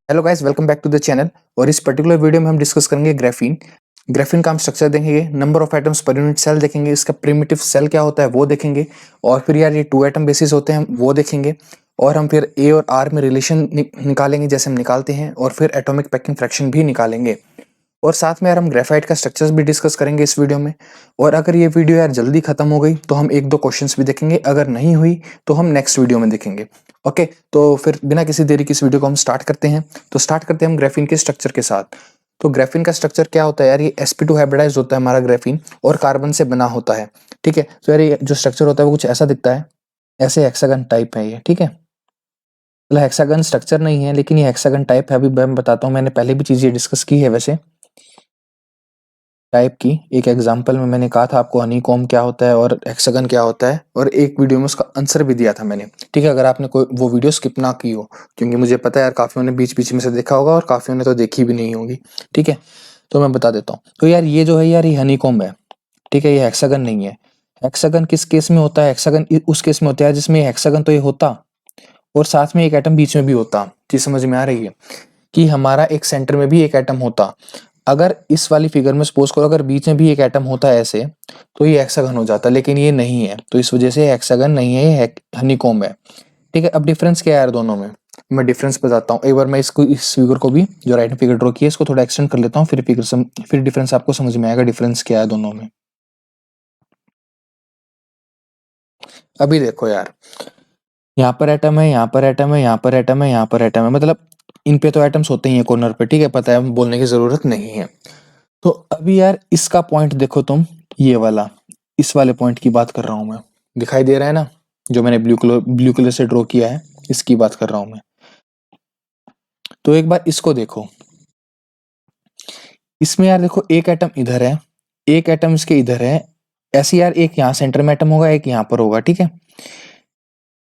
Hello guys, welcome back to the channel. और इस particular video में हम डिस्कस करेंगे ग्राफीन। ग्राफीन का हम स्ट्रक्चर देखेंगे, number of atoms per unit cell देखेंगे, इसका प्रिमिटिव सेल क्या होता है वो देखेंगे, और फिर यार ये 2 एटम बेसिस होते हैं वो देखेंगे, और हम फिर ए और आर में रिलेशन निकालेंगे जैसे हम निकालते हैं, और फिर एटॉमिक पैकिंग फ्रैक्शन भी निकालेंगे। और साथ में यार हम ग्रेफाइट का स्ट्रक्चर्स भी डिस्कस करेंगे इस वीडियो में। और अगर ये वीडियो यार जल्दी खत्म हो गई तो हम 1-2 क्वेश्चंस भी देखेंगे, अगर नहीं हुई तो हम नेक्स्ट वीडियो में देखेंगे। ओके, तो फिर बिना किसी देरी की इस वीडियो को हम स्टार्ट करते हैं। तो स्टार्ट करते हैं हम ग्राफीन के स्ट्रक्चर के साथ। तो ग्राफीन का स्ट्रक्चर क्या होता है यार, ये sp2 हाइब्रिडाइज होता है हमारा ग्राफीन, और कार्बन से बना होता है। ठीक है, तो यार ये जो स्ट्रक्चर होता है वो कुछ ऐसा दिखता है, ऐसे हेक्सागन टाइप है ये। ठीक है, मतलब हेक्सागन स्ट्रक्चर नहीं है लेकिन ये हेक्सागन टाइप है। अभी मैं बताता हूँ, मैंने पहले भी चीजें डिस्कस की है वैसे टाइप की। एक एग्जांपल में मैंने कहा था आपको हनीकॉम्ब क्या होता है और हेक्सागन क्या होता है, और एक वीडियो में उसका आंसर भी दिया था मैंने। ठीक है, अगर आपने कोई वो वीडियो स्किप ना की हो, क्योंकि मुझे पता है यार काफियों ने बीच बीच में से देखा होगा और काफियों ने तो देखी भी नहीं होगी। ठीक है, तो मैं बता देता हूँ। तो यार ये जो है यार, ये हनीकॉम्ब है। ठीक है, ये हेक्सागन नहीं है। हेक्सागन किस केस में होता है? हेक्सागन उस केस में होता है जिसमें हेक्सागन तो ये होता और साथ में एक एटम बीच में भी होता। चीज समझ में आ रही है कि हमारा एक सेंटर में भी एक एटम होता। अगर इस वाली फिगर में सपोज करो अगर बीच में भी एक एटम होता है ऐसे, तो ये हेक्सागन हो जाता, लेकिन ये नहीं है, तो इस वजह से हेक्सागन नहीं है, ये हनीकॉम्ब है। ठीक है, अब डिफरेंस क्या है यार दोनों में, मैं डिफरेंस बताता हूँ। एक बार मैं इसको इस फिगर को भी जो राइट फिगर ड्रॉ किया है इसको थोड़ा एक्सटेंड कर लेता हूँ, फिर डिफरेंस आपको समझ में आएगा डिफरेंस क्या है दोनों में। अभी देखो यार, यहाँ पर एटम है, यहाँ पर एटम है, यहाँ पर एटम है, यहाँ पर एटम है, मतलब इन पे तो एटम्स होते ही है कॉर्नर पे। ठीक है, पता है, बोलने की जरूरत नहीं है। तो अभी यार इसका पॉइंट देखो तुम, ये वाला, इस वाले पॉइंट की बात कर रहा हूं मैं। दिखाई दे रहा है ना, जो मैंने ब्लू कलर से ड्रॉ किया है, इसकी बात कर रहा हूं मैं। तो एक बार इसको देखो, इसमें यार देखो एक एटम इधर है, एक एटम इसके इधर है। ऐसे यार एक यहाँ सेंटर में एटम होगा, एक यहाँ पर होगा। ठीक है,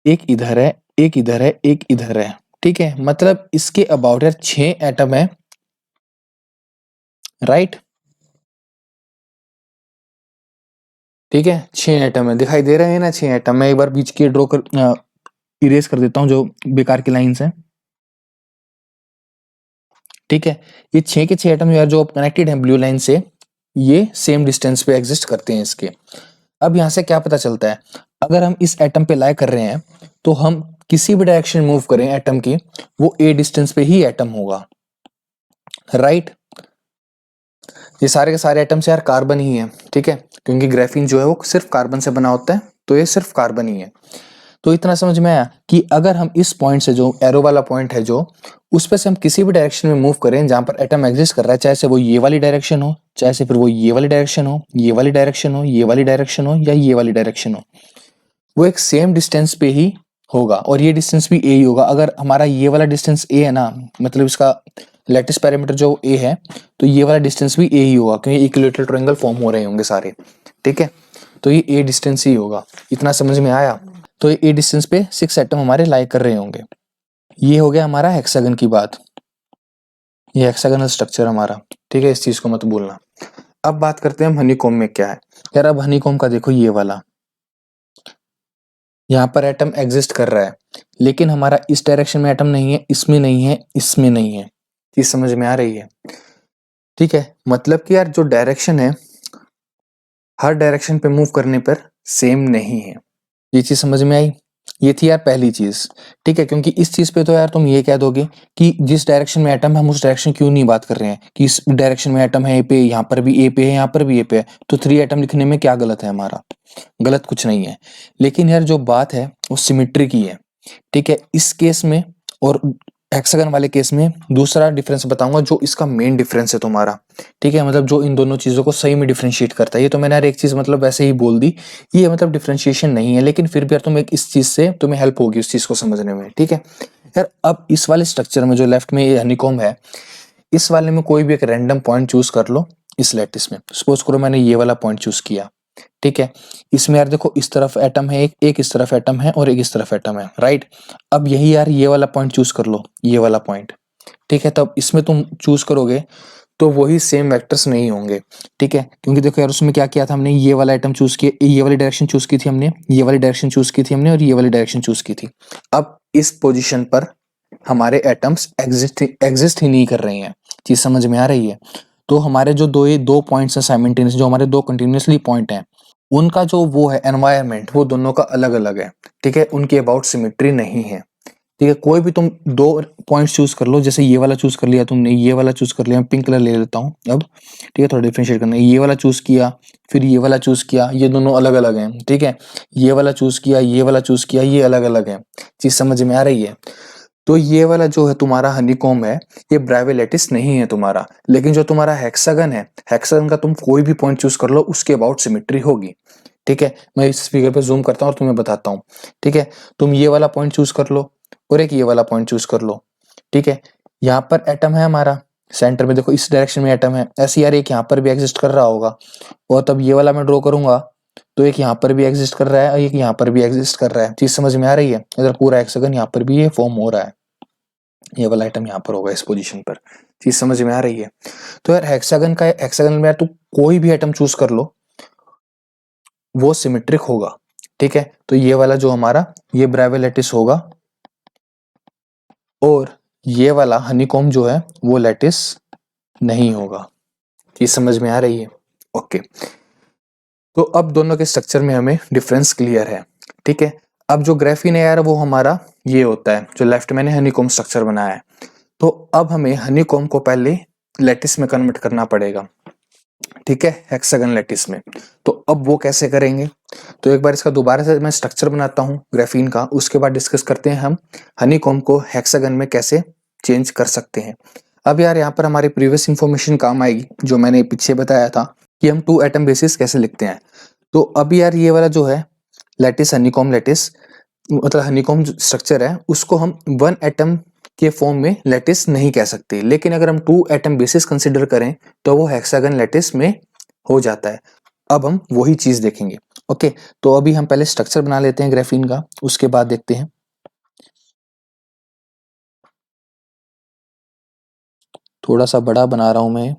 एक इधर है, एक इधर है, एक इधर है। ठीक है, मतलब इसके अबाउट यार 6 एटम है, राइट। ठीक है, 6 एटम है, दिखाई दे रहे हैं ना 6 एटम। मैं एक बार बीच की ड्रॉ कर इरेज कर देता हूँ जो बेकार की लाइंस हैं। ठीक है, ये 6 के 6 एटम यार जो कनेक्टेड हैं ब्लू लाइन से, ये सेम डिस्टेंस पे एग्जिस्ट करते हैं इसके। अब यहाँ से क्या पता चलता है, अगर हम इस एटम पे लाई कर रहे हैं तो हम किसी भी डायरेक्शन मूव करें एटम की, वो ए डिस्टेंस पे ही एटम होगा, राइट। ये सारे के सारे एटम्स यार कार्बन ही है। ठीक है, क्योंकि ग्राफीन जो है वो सिर्फ कार्बन से बना होता है, तो ये सिर्फ कार्बन ही है। तो इतना समझ में आया कि अगर हम इस पॉइंट से, जो एरो वाला पॉइंट है जो, उस पे से हम किसी भी डायरेक्शन में मूव करें जहां पर एटम एग्जिस्ट कर रहा है, चाहे से वो ये वाली डायरेक्शन हो, चाहे से फिर वो ये वाली डायरेक्शन हो, ये वाली डायरेक्शन हो, ये वाली डायरेक्शन हो, या ये वाली डायरेक्शन हो, वो एक सेम डिस्टेंस पे ही होगा, और ये डिस्टेंस भी ए ही होगा। अगर हमारा ये वाला डिस्टेंस ए है ना, मतलब इसका लेटिस पैरामीटर जो ए है, तो ये वाला डिस्टेंस भी ए ही होगा, क्योंकि इक्विलेटरल ट्रायंगल फॉर्म हो रहे होंगे सारे। ठीक है, तो ये ए डिस्टेंस ही होगा। इतना समझ में आया? तो ये ए डिस्टेंस पे 6 एटम हमारे लाई कर रहे होंगे। ये हो गया हमारा हेक्सागन की बात, ये हेक्सागनल स्ट्रक्चर हमारा। ठीक है, इस चीज को मत भूलना। अब बात करते हैं हम हनीकॉम्ब में क्या है। यार अब हनीकॉम्ब का देखो, ये वाला यहाँ पर एटम एग्जिस्ट कर रहा है, लेकिन हमारा इस डायरेक्शन में एटम नहीं है, इसमें नहीं है, इसमें नहीं है। चीज समझ में आ रही है? ठीक है, मतलब कि यार जो डायरेक्शन है हर डायरेक्शन पे मूव करने पर सेम नहीं है। ये चीज समझ में आई? ये थी यार पहली चीज। ठीक है, क्योंकि इस चीज पे तो यार तुम ये कह दोगे कि जिस डायरेक्शन में एटम है हम उस डायरेक्शन क्यों नहीं बात कर रहे हैं, कि इस डायरेक्शन में एटम है ए पे, यहाँ पर भी ए पे है, यहाँ पर भी ए पे है, तो 3 एटम लिखने में क्या गलत है हमारा? गलत कुछ नहीं है। लेकिन यार जो बात है वो सिमेट्री की है। ठीक है, इस केस में और हेक्सागन वाले केस में दूसरा डिफरेंस बताऊंगा, जो इसका मेन डिफरेंस है तुम्हारा। ठीक है, मतलब जो इन दोनों चीजों को सही में डिफरेंशिएट करता है। ये तो मैंने यार एक चीज मतलब वैसे ही बोल दी, ये मतलब डिफरेंशिएशन नहीं है, लेकिन फिर भी यार तुम एक इस चीज से तुम्हें हेल्प होगी उस चीज को समझने में। ठीक है यार, अब इस वाले स्ट्रक्चर में जो लेफ्ट में ये हनीकॉम्ब है, इस वाले में कोई भी एक रैंडम पॉइंट चूज कर लो। इस लैटिस में सपोज करो मैंने ये वाला पॉइंट चूज किया। ठीक है, इसमें यार देखो इस तरफ एटम है, एक इस तरफ एटम है और एक इस तरफ एटम है, राइट। अब यही यार ये वाला पॉइंट चूज कर लो, ये वाला पॉइंट। ठीक है, तब इसमें तुम चूज करोगे तो वही सेम वेक्टर्स नहीं होंगे। ठीक है, क्योंकि देखो यार उसमें क्या किया था हमने, ये वाला आइटम चूज किया, ये वाली डायरेक्शन चूज की थी हमने, ये वाली डायरेक्शन चूज की थी हमने, और ये वाली डायरेक्शन चूज की थी। अब इस पोजीशन पर हमारे एटम्स एग्जिस्ट ही नहीं कर रहे हैं। चीज समझ में आ रही है? तो हमारे जो दो पॉइंट्स हैं साइमल्टेनियस, जो हमारे दो कंटिन्यूसली पॉइंट हैं, उनका जो वो है एनवायरनमेंट, वो दोनों का अलग अलग है। ठीक है, उनकी अबाउट सिमेट्री नहीं है। ठीक है, कोई भी तुम दो पॉइंट्स चूज कर लो, जैसे ये वाला चूज कर लिया तुमने, ये वाला चूज कर लिया, मैं पिंक कलर ले लेता हूँ अब। ठीक है, थोड़ा डिफरेंशिएट करना है। ये वाला चूज किया, फिर ये वाला चूज किया, ये दोनों अलग अलग हैं। ठीक है, ये वाला चूज किया, ये वाला चूज किया, ये अलग अलग है। चीज समझ में आ रही है? तो ये वाला जो है तुम्हारा हनीकॉम्ब है, ये ब्राइवेलेटिस नहीं है तुम्हारा। लेकिन जो तुम्हारा हेक्सागन है, हेक्सागन का तुम कोई भी पॉइंट चूज कर लो, उसके अबाउट सिमेट्री होगी। ठीक है, मैं इस फिगर पे जूम करता हूँ और तुम्हें बताता हूँ। ठीक है, तुम ये वाला पॉइंट चूज कर लो और एक ये वाला पॉइंट चूज कर लो। ठीक है, यहाँ पर एटम है हमारा सेंटर में, देखो इस डायरेक्शन में एटम है, ऐसे यार एक यहाँ पर भी एग्जिस्ट कर रहा होगा। और तब ये वाला मैं ड्रॉ करूंगा तो एक यहाँ पर भी एग्जिस्ट कर रहा है और एक यहाँ पर भी एग्जिस्ट कर रहा है। चीज समझ में आ रही है? इधर पूरा हेक्सागन यहाँ पर भी ये फॉर्म हो रहा है, ये वाला आइटम यहाँ पर होगा इस पोजीशन पर। चीज समझ में आ रही है? तो यार हेक्सागन में यार तू कोई भी आइटम चूज कर लो, वो सिमेट्रिक होगा। ठीक है, तो ये वाला जो हमारा ये ब्राइवेलेटिस होगा और ये वाला हनीकॉम्ब जो है वो लैटिस नहीं होगा। ये समझ में आ रही है? ओके, तो अब दोनों के स्ट्रक्चर में हमें डिफरेंस क्लियर है। ठीक है, अब जो ग्राफीन है यार वो हमारा ये होता है, जो लेफ्ट मैंने हनीकॉम्ब स्ट्रक्चर बनाया है। तो अब हमें हनीकॉम्ब को पहले लैटिस में कन्वर्ट करना पड़ेगा। ठीक है, हेक्सागन लैटिस में। तो अब वो कैसे करेंगे? तो एक बार इसका दोबारा से मैं स्ट्रक्चर बनाता हूँ ग्राफीन का, उसके बाद डिस्कस करते हैं हम हनीकॉम्ब को हेक्सागन में कैसे चेंज कर सकते हैं। अब यार यहाँ पर हमारी प्रीवियस इंफॉर्मेशन काम आएगी, जो मैंने पीछे बताया था कि हम 2 एटम बेसिस कैसे लिखते हैं। तो अब यार ये वाला जो है लैटिस हनीकॉम्ब लैटिस, मतलब हनीकॉम्ब स्ट्रक्चर है, उसको हम 1 एटम के फॉर्म में लैटिस नहीं कह सकते। लेकिन अगर हम 2 एटम बेसिस कंसिडर करें तो वो हेक्सागन लैटिस में हो जाता है। अब हम वही चीज देखेंगे। ओके, तो अभी हम पहले स्ट्रक्चर बना लेते हैं ग्राफीन का, उसके बाद देखते हैं। थोड़ा सा बड़ा बना रहा हूं मैं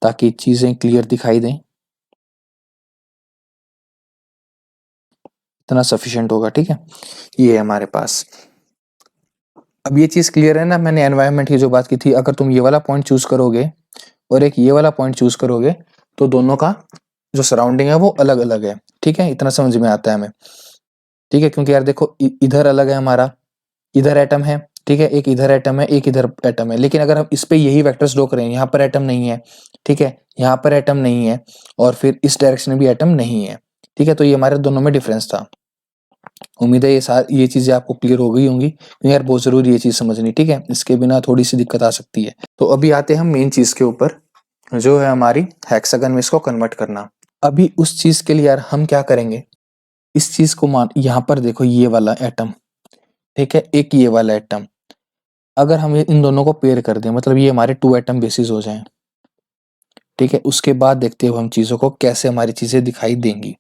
ताकि चीजें क्लियर दिखाई दें, इतना सफिशिएंट होगा। ठीक है, ये है हमारे पास। अब ये चीज क्लियर है ना, मैंने एनवायरनमेंट की जो बात की थी, अगर तुम ये वाला पॉइंट चूज करोगे और एक ये वाला पॉइंट चूज करोगे तो दोनों का जो सराउंडिंग है वो अलग अलग है। ठीक है, इतना समझ में आता है हमें। ठीक है, क्योंकि यार देखो इधर अलग है हमारा, इधर एटम है। ठीक है, एक इधर एटम है, एक इधर एटम है, लेकिन अगर हम इस पे यही वेक्टर्स ड्रॉ करें, यहाँ पर एटम नहीं है। ठीक है, यहाँ पर एटम नहीं है और फिर इस डायरेक्शन में भी एटम नहीं है। ठीक है, तो ये हमारे दोनों में डिफरेंस था। उम्मीद है ये चीजें आपको क्लियर हो गई होंगी, क्योंकि यार बहुत जरूरी ये चीज समझनी। ठीक है, इसके बिना थोड़ी सी दिक्कत आ सकती है। तो अभी आते हैं हम मेन चीज के ऊपर, जो है हमारी हेक्सागन में इसको कन्वर्ट करना। अभी उस चीज के लिए यार हम क्या करेंगे, इस चीज को मान, यहाँ पर देखो ये वाला एटम, ठीक है, एक ये वाला एटम, अगर हम इन दोनों को पेयर कर दें, मतलब ये हमारे 2 एटम बेसिस हो जाएं। ठीक है, उसके बाद देखते हैं हम चीजों को कैसे हमारी चीजें दिखाई देंगी।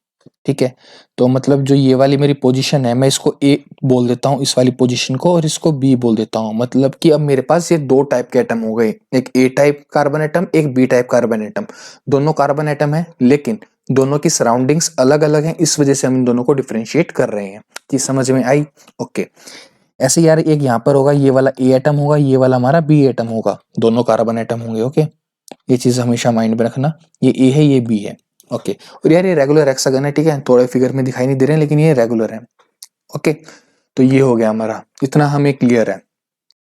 ठीक है, तो मतलब जो ये वाली मेरी पोजीशन है, मैं इसको ए बोल देता हूँ इस वाली पोजीशन को, और इसको बी बोल देता हूँ। मतलब कि अब मेरे पास ये 2 टाइप के एटम हो गए, एक ए टाइप कार्बन एटम, एक बी टाइप कार्बन एटम। दोनों कार्बन एटम है, लेकिन दोनों की सराउंडिंग्स अलग अलग हैं, इस वजह से हम इन दोनों को डिफ्रेंशिएट कर रहे हैं। चीज समझ में आई? ओके, ऐसे यार एक यहाँ पर होगा, ये वाला ए एटम होगा, ये वाला हमारा बी एटम होगा, दोनों कार्बन एटम होंगे। ओके, ये चीज हमेशा माइंड में रखना, ये ए है ये बी है। ओके, और यार ये रेगुलर हेक्सागन है। ठीक है, थोड़े फिगर में दिखाई नहीं दे रहे हैं, लेकिन ये रेगुलर है। ओके, तो ये हो गया हमारा, इतना हमें क्लियर है।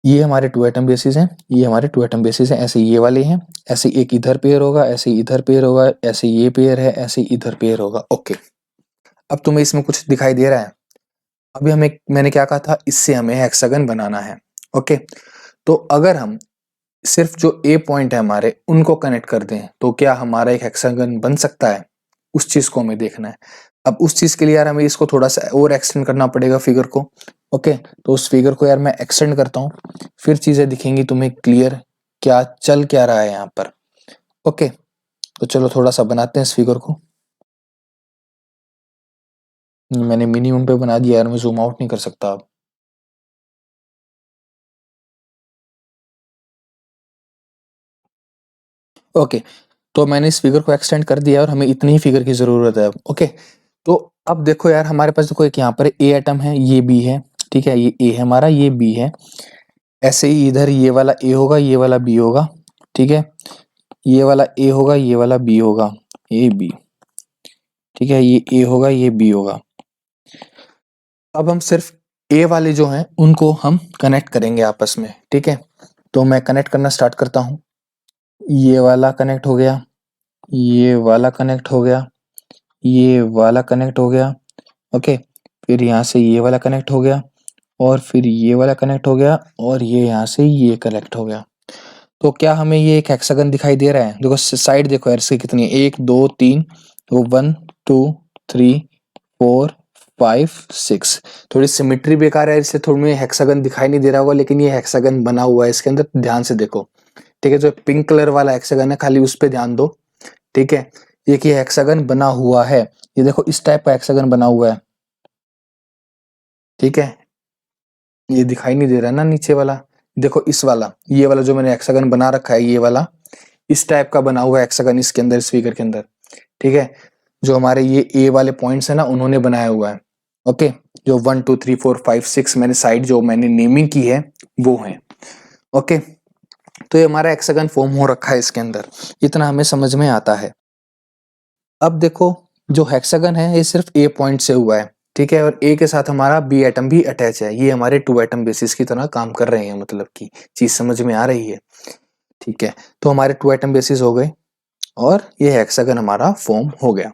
ये हमारे 2 एटम बेसिस हैं, ये हमारे 2 एटम बेसिस हैं, ऐसे ये वाले हैं, ऐसे एक इधर पेयर होगा, ऐसे इधर पेयर होगा, ऐसे ये पेयर है, ऐसे इधर पेयर होगा। ओके, अब तुम्हें इसमें कुछ दिखाई दे रहा है? अभी मैंने क्या कहा था, इससे हमें हेक्सागन बनाना है। ओके, तो अगर हम सिर्फ जो ए पॉइंट है हमारे, उनको कनेक्ट कर दें तो क्या हमारा एक हेक्सागन बन सकता है? उस चीज को हमें देखना है। अब उस चीज के लिए यार हमें इसको थोड़ा सा और एक्सटेंड करना पड़ेगा फिगर को। ओके, तो उस फिगर को यार मैं एक्सटेंड करता हूँ, फिर चीजें दिखेंगी तुम्हें क्लियर, क्या चल क्या रहा है यहाँ पर। ओके, तो चलो थोड़ा सा बनाते हैं इस फिगर को। मैंने मिनिमम पे बना दिया यार, मैं जूम आउट नहीं कर सकता अब। ओके, तो मैंने इस फिगर को एक्सटेंड कर दिया और हमें इतनी ही फिगर की जरूरत है अब। ओके, तो अब देखो यार हमारे पास देखो एक यहाँ पर ए एटम है, ये बी है। ठीक है, ये ए है हमारा, ये बी है। ऐसे ही इधर ये वाला ए होगा, ये वाला बी होगा, ठीक है, ये वाला ए होगा, ये वाला बी होगा, ए बी, ठीक है, ये ए होगा, ये बी होगा। अब हम सिर्फ ए वाले जो हैं उनको हम कनेक्ट करेंगे आपस में, ठीक है। तो मैं कनेक्ट करना स्टार्ट करता हूँ। ये वाला कनेक्ट हो गया, ये वाला कनेक्ट हो गया, ये वाला कनेक्ट हो गया, ओके। फिर यहाँ से ये वाला कनेक्ट हो गया, और फिर ये वाला कनेक्ट हो गया, और ये यहाँ से ये कनेक्ट हो गया। तो क्या हमें ये एक हेक्सागन दिखाई दे रहा है? देखो साइड देखो यार इसकी कितनी है, 1 2 3, तो 1 2 3 4 5 6। थोड़ी सिमेट्री बेकार है, इससे थोड़ी में हेक्सागन दिखाई नहीं दे रहा होगा, लेकिन ये हेक्सागन बना हुआ है इसके अंदर, ध्यान से देखो, ठीक है। जो पिंक कलर वाला हेक्सागन है खाली उस पे ध्यान दो, ठीक है। ये कि हेक्सागन बना हुआ है, ये देखो इस टाइप का हेक्सागन बना हुआ है, ठीक है। ये दिखाई नहीं दे रहा ना नीचे वाला, देखो इस वाला, ये वाला जो मैंने हेक्सागन बना रखा है, ये वाला इस टाइप का बना हुआ है हेक्सागन इसके अंदर, स्पीकर के अंदर, ठीक है। जो हमारे ये ए वाले पॉइंट्स है ना, उन्होंने बनाया हुआ है, ओके। जो 1 2 3 4 5 6 मैंने साइड जो मैंने नेमिंग की है वो है, ओके। तो ये हमारा हेक्सागन फॉर्म हो रखा है इसके अंदर, इतना हमें समझ में आता है। अब देखो जो हेक्सागन है ये सिर्फ ए पॉइंट से हुआ है, ठीक है, और ए के साथ हमारा बी एटम भी अटैच है, ये हमारे 2 एटम बेसिस की तरह काम कर रहे हैं, मतलब की चीज समझ में आ रही है, ठीक है। तो हमारे 2 एटम बेसिस हो गए, और ये हेक्सागन हमारा फॉर्म हो गया।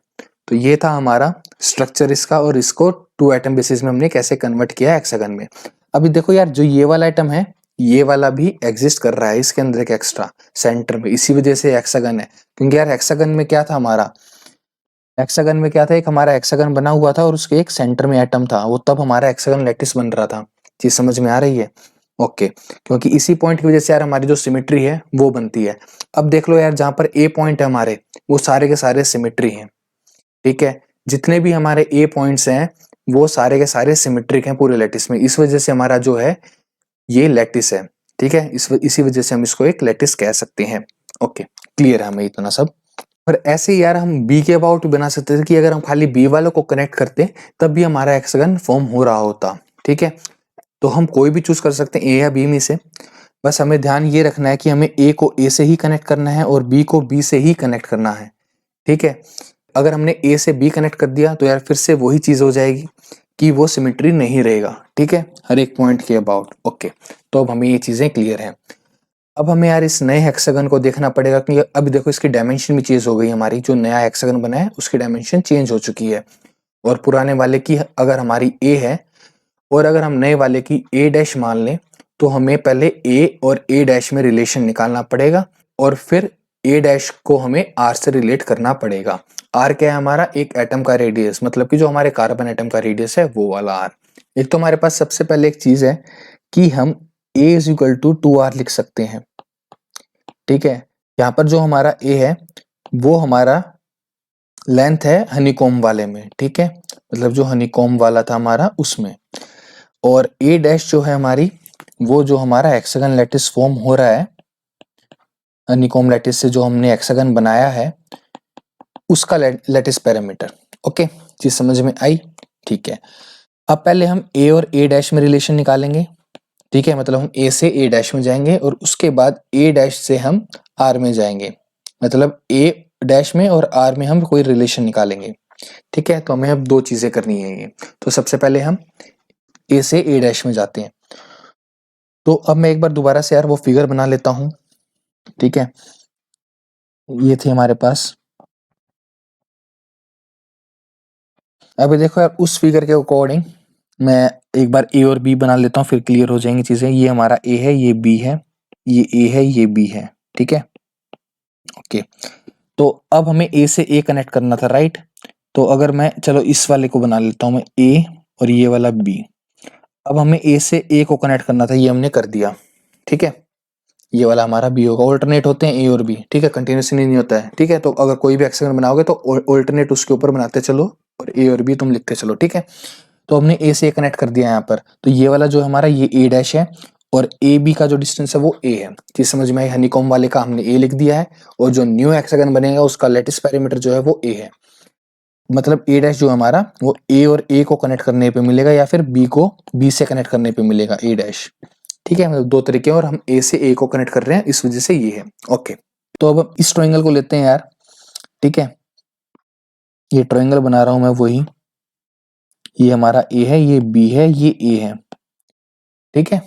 तो ये था हमारा स्ट्रक्चर इसका, और इसको 2 एटम बेसिस में हमने कैसे कन्वर्ट किया हेक्सागन में। अभी देखो यार, जो ये वाला एटम है, ये वाला भी एग्जिस्ट कर रहा है इसके अंदर एक एक्स्ट्रा सेंटर में, इसी वजह से हेक्सागन है। क्योंकि यार हेक्सागन में क्या था हमारा, हेक्सागन में क्या था, एक हमारा हेक्सागन बना हुआ था और उसके एक सेंटर में एटम था, वो तब हमारा हेक्सागन लैटिस बन रहा था। चीज समझ में आ रही है? ओके। क्योंकि इसी पॉइंट की वजह से यार हमारी जो सिमेट्री है वो बनती है। अब देख लो यार, जहां पर ए पॉइंट है हमारे, वो सारे के सारे सिमेट्री हैं, ठीक है। जितने भी हमारे ए पॉइंट्स हैं वो सारे के सारे सिमेट्रिक हैं पूरे लैटिस में, इस वजह से हमारा जो है ये लैटिस है, ठीक है। इसी वजह से हम इसको एक लैटिस कह सकते हैं। ओके, क्लियर है हमें इतना सब। और ऐसे ही यार हम बी के अबाउट बना सकते थे कि अगर हम खाली बी वालों को कनेक्ट करते तब भी हमारा हेक्सागन फॉर्म हो रहा होता, ठीक है। तो हम कोई भी चूज कर सकते हैं, ए या बी में से। बस हमें ध्यान ये रखना है कि हमें ए को ए से ही कनेक्ट करना है और बी को बी से ही कनेक्ट करना है, ठीक है। अगर हमने ए से बी कनेक्ट कर दिया तो यार फिर से वही चीज हो जाएगी कि वो सिमेट्री नहीं रहेगा, ठीक है, हर एक पॉइंट के अबाउट। ओके, तो अब हमें ये चीजें क्लियर हैं। अब हमें यार इस नए हेक्सागन को देखना पड़ेगा कि अब देखो इसकी डायमेंशन भी चेंज हो गई, हमारी जो नया हेक्सागन बना है उसकी डायमेंशन चेंज हो चुकी है। और पुराने वाले की अगर हमारी ए है, और अगर हम नए वाले की ए डैश मान लें, तो हमें पहले ए और ए डैश में रिलेशन निकालना पड़ेगा, और फिर ए डैश को हमें आर से रिलेट करना पड़ेगा। आर क्या है हमारा, एक एटम का रेडियस, मतलब कि जो हमारे कार्बन एटम का रेडियस है वो वाला आर। एक तो हमारे पास सबसे पहले एक चीज है कि हम ए इज इक्वल टू 2r लिख सकते हैं, ठीक है। यहाँ पर जो हमारा ए है वो हमारा लेंथ है हनीकॉम वाले में, ठीक है, मतलब जो हनीकॉम वाला था हमारा उसमें। और ए डैश जो है हमारी, वो जो हमारा हेक्सागन लैटिस फॉर्म हो रहा है हनीकॉम लैटिस से, जो हमने हेक्सागन बनाया है उसका लैटिस पैरामीटर। ओके, चीज समझ में आई? ठीक है। अब पहले हम ए और ए डैश में रिलेशन निकालेंगे, ठीक है, मतलब हम ए से ए डैश में जाएंगे और उसके बाद ए डैश से हम आर में जाएंगे, मतलब ए डैश में और आर में हम कोई रिलेशन निकालेंगे, ठीक है। तो हमें अब दो चीजें करनी है ये। तो सबसे पहले हम ए से ए डैश में जाते हैं। तो अब मैं एक बार दोबारा से यार वो फिगर बना लेता हूं, ठीक है। ये थे हमारे पास, अभी देखो यार उस फिगर के अकॉर्डिंग मैं एक बार ए और बी बना लेता हूँ, फिर क्लियर हो जाएंगी चीजें। ये हमारा ए है, ये बी है, ये ए है, ये बी है, ठीक है। ओके, तो अब हमें ए से ए कनेक्ट करना था, राइट। तो अगर मैं, चलो इस वाले को बना लेता हूँ मैं ए, और ये वाला बी। अब हमें ए से ए को कनेक्ट करना था, ये हमने कर दिया, ठीक है। ये वाला हमारा बी होगा, ऑल्टरनेट होते हैं ए और बी, ठीक है, कंटिन्यूसली नहीं होता है, ठीक है। तो अगर कोई भी हेक्सागन बनाओगे तो ऑल्टरनेट उसके ऊपर बनाते चलो और ए और बी तुम लिखते चलो, ठीक है। तो हमने ए से ए कनेक्ट कर दिया यहाँ पर, तो ये वाला जो हमारा ये ए डैश है और ए बी का जो डिस्टेंस है वो ए है। चीज समझ में आई? हनीकॉम वाले का हमने ए लिख दिया है, और जो न्यू हेक्सागन बनेगा उसका लेटिस पैरामीटर जो है वो ए है। मतलब ए डैश जो हमारा वो ए और ए को कनेक्ट करने पे मिलेगा या फिर बी को बी से कनेक्ट करने पे मिलेगा ए डैश। ठीक है, मतलब दो तरीके हैं और हम ए से ए को कनेक्ट कर रहे हैं, इस वजह से ये है। ओके, तो अब हम इस ट्रायंगल को लेते हैं यार। ठीक है, ये ट्रायंगल बना रहा हूं मैं वही, ये हमारा ए है, ये बी है, ये ए है। ठीक है,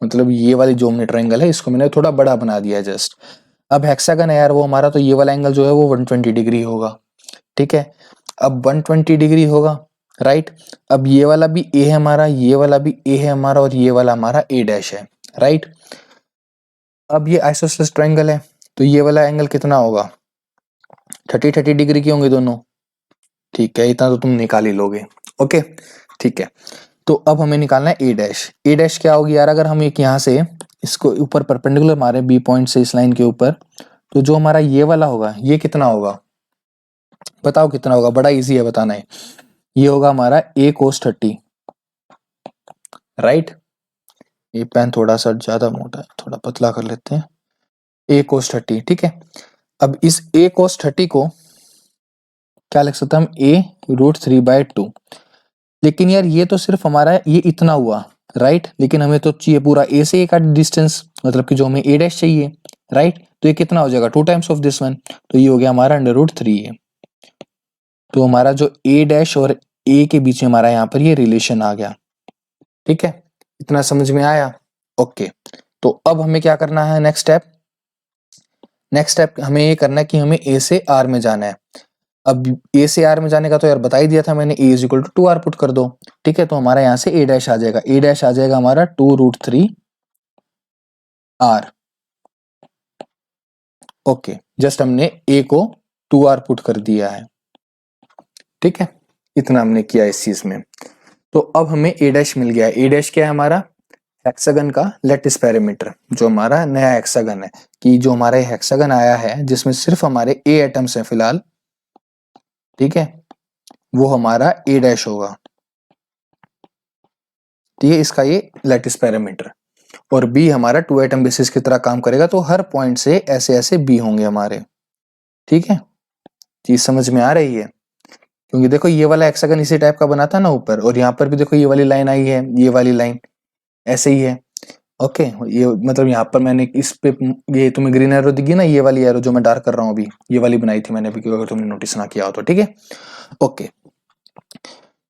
मतलब ये वाली जो हमने ट्रायंगल है इसको मैंने थोड़ा बड़ा बना दिया है जस्ट। अब हेक्सागन है यार वो हमारा, तो ये वाला एंगल जो है वो 120 डिग्री होगा। ठीक है, अब 120 डिग्री होगा, राइट। अब ये वाला भी ए है हमारा, ये वाला भी ए है हमारा, और ये वाला हमारा ए डैश है, राइट। अब ये आइसोसेलेस ट्रायंगल है, तो ये वाला एंगल कितना होगा, 30 डिग्री के होंगे दोनों। ठीक है, इतना तो तुम निकाल ही लोगे। ओके, ठीक है, तो अब हमें निकालना है ए डैश। ए डैश क्या होगी यार, अगर हम एक यहाँ से इसको ऊपर परपेंडिकुलर मारे बी पॉइंट से इस लाइन के ऊपर, तो जो हमारा ये वाला होगा ये कितना होगा, बताओ कितना होगा, बड़ा इजी है बताना है। ये होगा हमारा ए कोस 30, राइट। ये पेन थोड़ा सा ज्यादा मोटा है, थोड़ा पतला कर लेते हैं। ए कोस 30, ठीक है। अब इस ए कोस 30 को क्या लिख सकते हैं हम, a√3/2। लेकिन यार ये तो सिर्फ हमारा ये इतना हुआ, राइट, लेकिन हमें तो चाहिए पूरा ए से ए का डिस्टेंस, मतलब कि जो हमें ए डैश चाहिए, राइट। तो ये कितना हो जाएगा, 2 टाइम्स ऑफ दिस वन, तो ये हो गया हमारा √3 है। तो हमारा जो ए डैश और ए के बीच में हमारा यहाँ पर ये रिलेशन आ गया। ठीक है, इतना समझ में आया। ओके, तो अब हमें क्या करना है, नेक्स्ट स्टेप। नेक्स्ट स्टेप हमें ये करना है कि हमें ए से आर में जाना है। अब ए से आर में जाने का तो यार बता ही दिया था मैंने, ए = 2r पुट कर दो। ठीक है, तो हमारा यहाँ से ए डैश आ जाएगा, ए डैश आ जाएगा हमारा 2√3r। ओके, जस्ट हमने ए को 2r पुट कर दिया है। ठीक है, इतना हमने किया इस चीज में। तो अब हमें ए डैश मिल गया है। ए डैश क्या है हमारा, हेक्सागन का लेटिस पैरामीटर, जो हमारा नया हेक्सागन है, कि जो हमारा हेक्सागन आया है जिसमें सिर्फ हमारे ए एटम्स हैं फिलहाल। ठीक है, वो हमारा ए डैश होगा। ठीक है, इसका ये लेटिस पैरामीटर। और बी हमारा 2 एटम बेसिस की तरह काम करेगा, तो हर पॉइंट से ऐसे ऐसे बी होंगे हमारे। ठीक है, चीज समझ में आ रही है। क्योंकि देखो ये वाला हेक्सागन इसी टाइप का बना था ना ऊपर, और यहाँ पर भी देखो ये वाली लाइन आई है, ये वाली लाइन ऐसे ही है। ओके, ये मतलब यहाँ पर मैंने इस पे, ये तुम्हें ग्रीन एरो दिखी ना, ये वाली एरो जो मैं डार्क कर रहा हूँ अभी, ये वाली बनाई थी मैंने अभी, अगर तुमने नोटिस ना किया हो तो। ठीक है, ओके,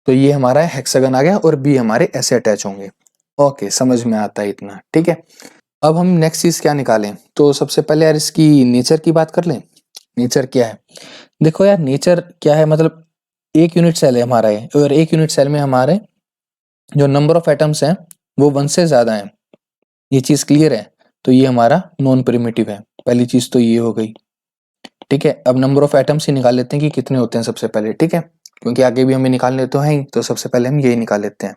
तो ये हमारा हेक्सागन आ गया और बी हमारे ऐसे अटैच होंगे। ओके, समझ में आता है इतना। ठीक है, अब हम नेक्स्ट चीज क्या निकालें, तो सबसे पहले यार इसकी नेचर की बात कर लें। नेचर क्या है, देखो यार नेचर क्या है, मतलब एक यूनिट सेल है हमारा है, और एक यूनिट सेल में हमारे जो नंबर ऑफ एटम्स हैं वो 1 से ज्यादा है। ये चीज क्लियर है, तो ये हमारा नॉन प्रिमिटिव है। पहली चीज तो ये हो गई। ठीक है, अब नंबर ऑफ एटम्स ही निकाल लेते हैं कि कितने होते हैं सबसे पहले। ठीक है, क्योंकि आगे भी हमें निकालने तो हैं ही, तो सबसे पहले हम यही निकाल लेते हैं।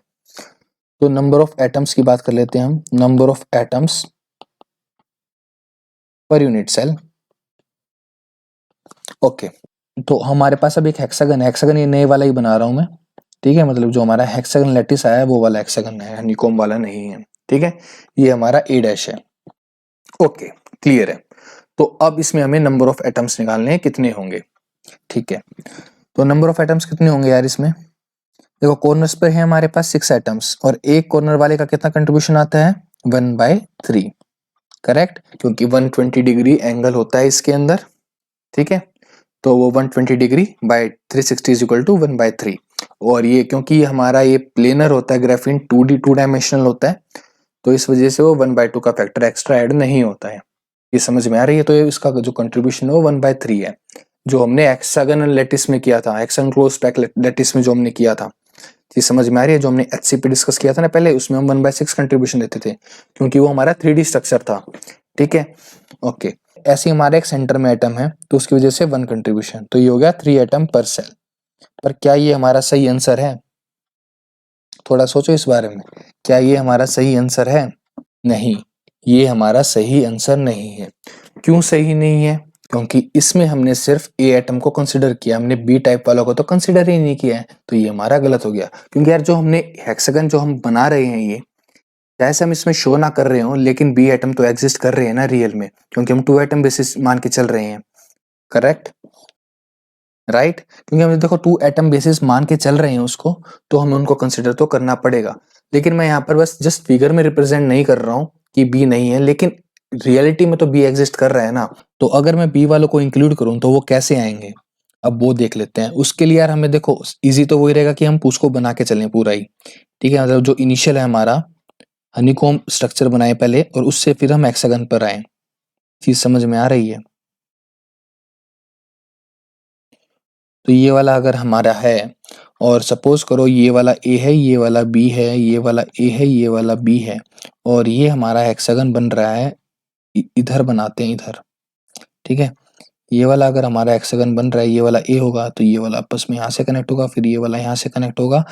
तो नंबर ऑफ एटम्स की बात कर लेते हैं हम, number of atoms per unit cell. Okay, तो हमारे पास अब एक हेक्सागन है, हेक्सागन ये नए वाला ही बना रहा हूं मैं। ठीक है, मतलब जो हमारा हेक्सागन लैटिस आया है वो वाला हेक्सागन है, हनीकॉम्ब वाला नहीं है। ठीक है, ये हमारा ए डैश है। ओके, क्लियर है। तो अब इसमें हमें नंबर ऑफ एटम्स निकालने हैं, कितने होंगे। ठीक है, तो नंबर ऑफ एटम्स कितने होंगे यार इसमें, देखो कॉर्नर्स पे है हमारे पास 6 एटम्स, और एक कॉर्नर वाले का कितना कंट्रीब्यूशन आता है, 1/3। करेक्ट, क्योंकि 120 डिग्री एंगल होता है इसके अंदर। ठीक है, तो वो 120 degree by 360 is equal to 1/3। और ये क्योंकि हमारा ये प्लेनर होता है, ग्राफीन 2D 2 डायमेंशनल होता है, तो इस वजह से वो 1/2 का फैक्टर एक्स्ट्रा ऐड नहीं होता है। ये समझ में आ रही है, तो ये इसका जो कंट्रीब्यूशन है वो 1/3 है, जो हमने हेक्सागोनल लैटिस में किया था, हेक्सागन क्लोज पैक लैटिस में जो हमने किया था। ये समझ में आ रही है, जो हमने HCP डिस्कस किया था ना पहले, उसमें हम 1/6 कंट्रीब्यूशन देते थे, क्योंकि वो हमारा 3D स्ट्रक्चर था। ठीक है, ओके, ऐसे हमारे एक सेंटर में एटम है, तो उसकी वजह से 1 कंट्रीब्यूशन, तो ये हो गया 3 एटम पर सेल। पर क्या ये हमारा सही आंसर है, थोड़ा सोचो इस बारे में, क्या ये हमारा सही आंसर है, नहीं, ये हमारा सही आंसर नहीं है। क्यों सही नहीं है, क्योंकि इसमें हमने सिर्फ ए एटम को कंसिडर किया, हमने बी टाइप वालों को तो कंसिडर ही नहीं किया है, तो ये हमारा गलत हो गया। क्योंकि यार जो हमने हेक्सागन जो हम बना रहे हैं, ये जैसे हम इसमें शो ना कर रहे हो, लेकिन बी एटम तो एग्जिस्ट कर रहे हैं ना रियल में, क्योंकि हम 2 एटम बेसिस मान के चल रहे हैं। करेक्ट, राइट, क्योंकि हम देखो 2 एटम बेसिस मान के चल रहे हैं उसको, तो हमें उनको कंसिडर तो करना पड़ेगा। लेकिन मैं यहाँ पर बस जस्ट फिगर में रिप्रेजेंट नहीं कर रहा हूँ कि बी नहीं है, लेकिन रियलिटी में तो बी एग्जिस्ट कर रहा है ना। तो अगर मैं बी वालों को इंक्लूड करूँ तो वो कैसे आएंगे, अब वो देख लेते हैं। उसके लिए यार हमें देखो इजी तो वही रहेगा कि हम उसको बना के चलें पूरा ही, ठीक है। मतलब जो इनिशियल है हमारा, हनीकॉम्ब स्ट्रक्चर बनाए पहले और उससे फिर हम हेक्सागन पर आए। चीज समझ में आ रही है? तो ये वाला अगर हमारा है, और सपोज करो ये वाला ए है, ये वाला बी है, ये वाला ए है, ये वाला बी है, और ये हमारा हेक्सागन बन रहा है। इधर बनाते हैं इधर, ठीक है। ये वाला अगर हमारा हेक्सागन बन रहा है, ये वाला ए होगा तो ये वाला आपस में यहाँ से कनेक्ट होगा, फिर ये वाला यहाँ से कनेक्ट होगा,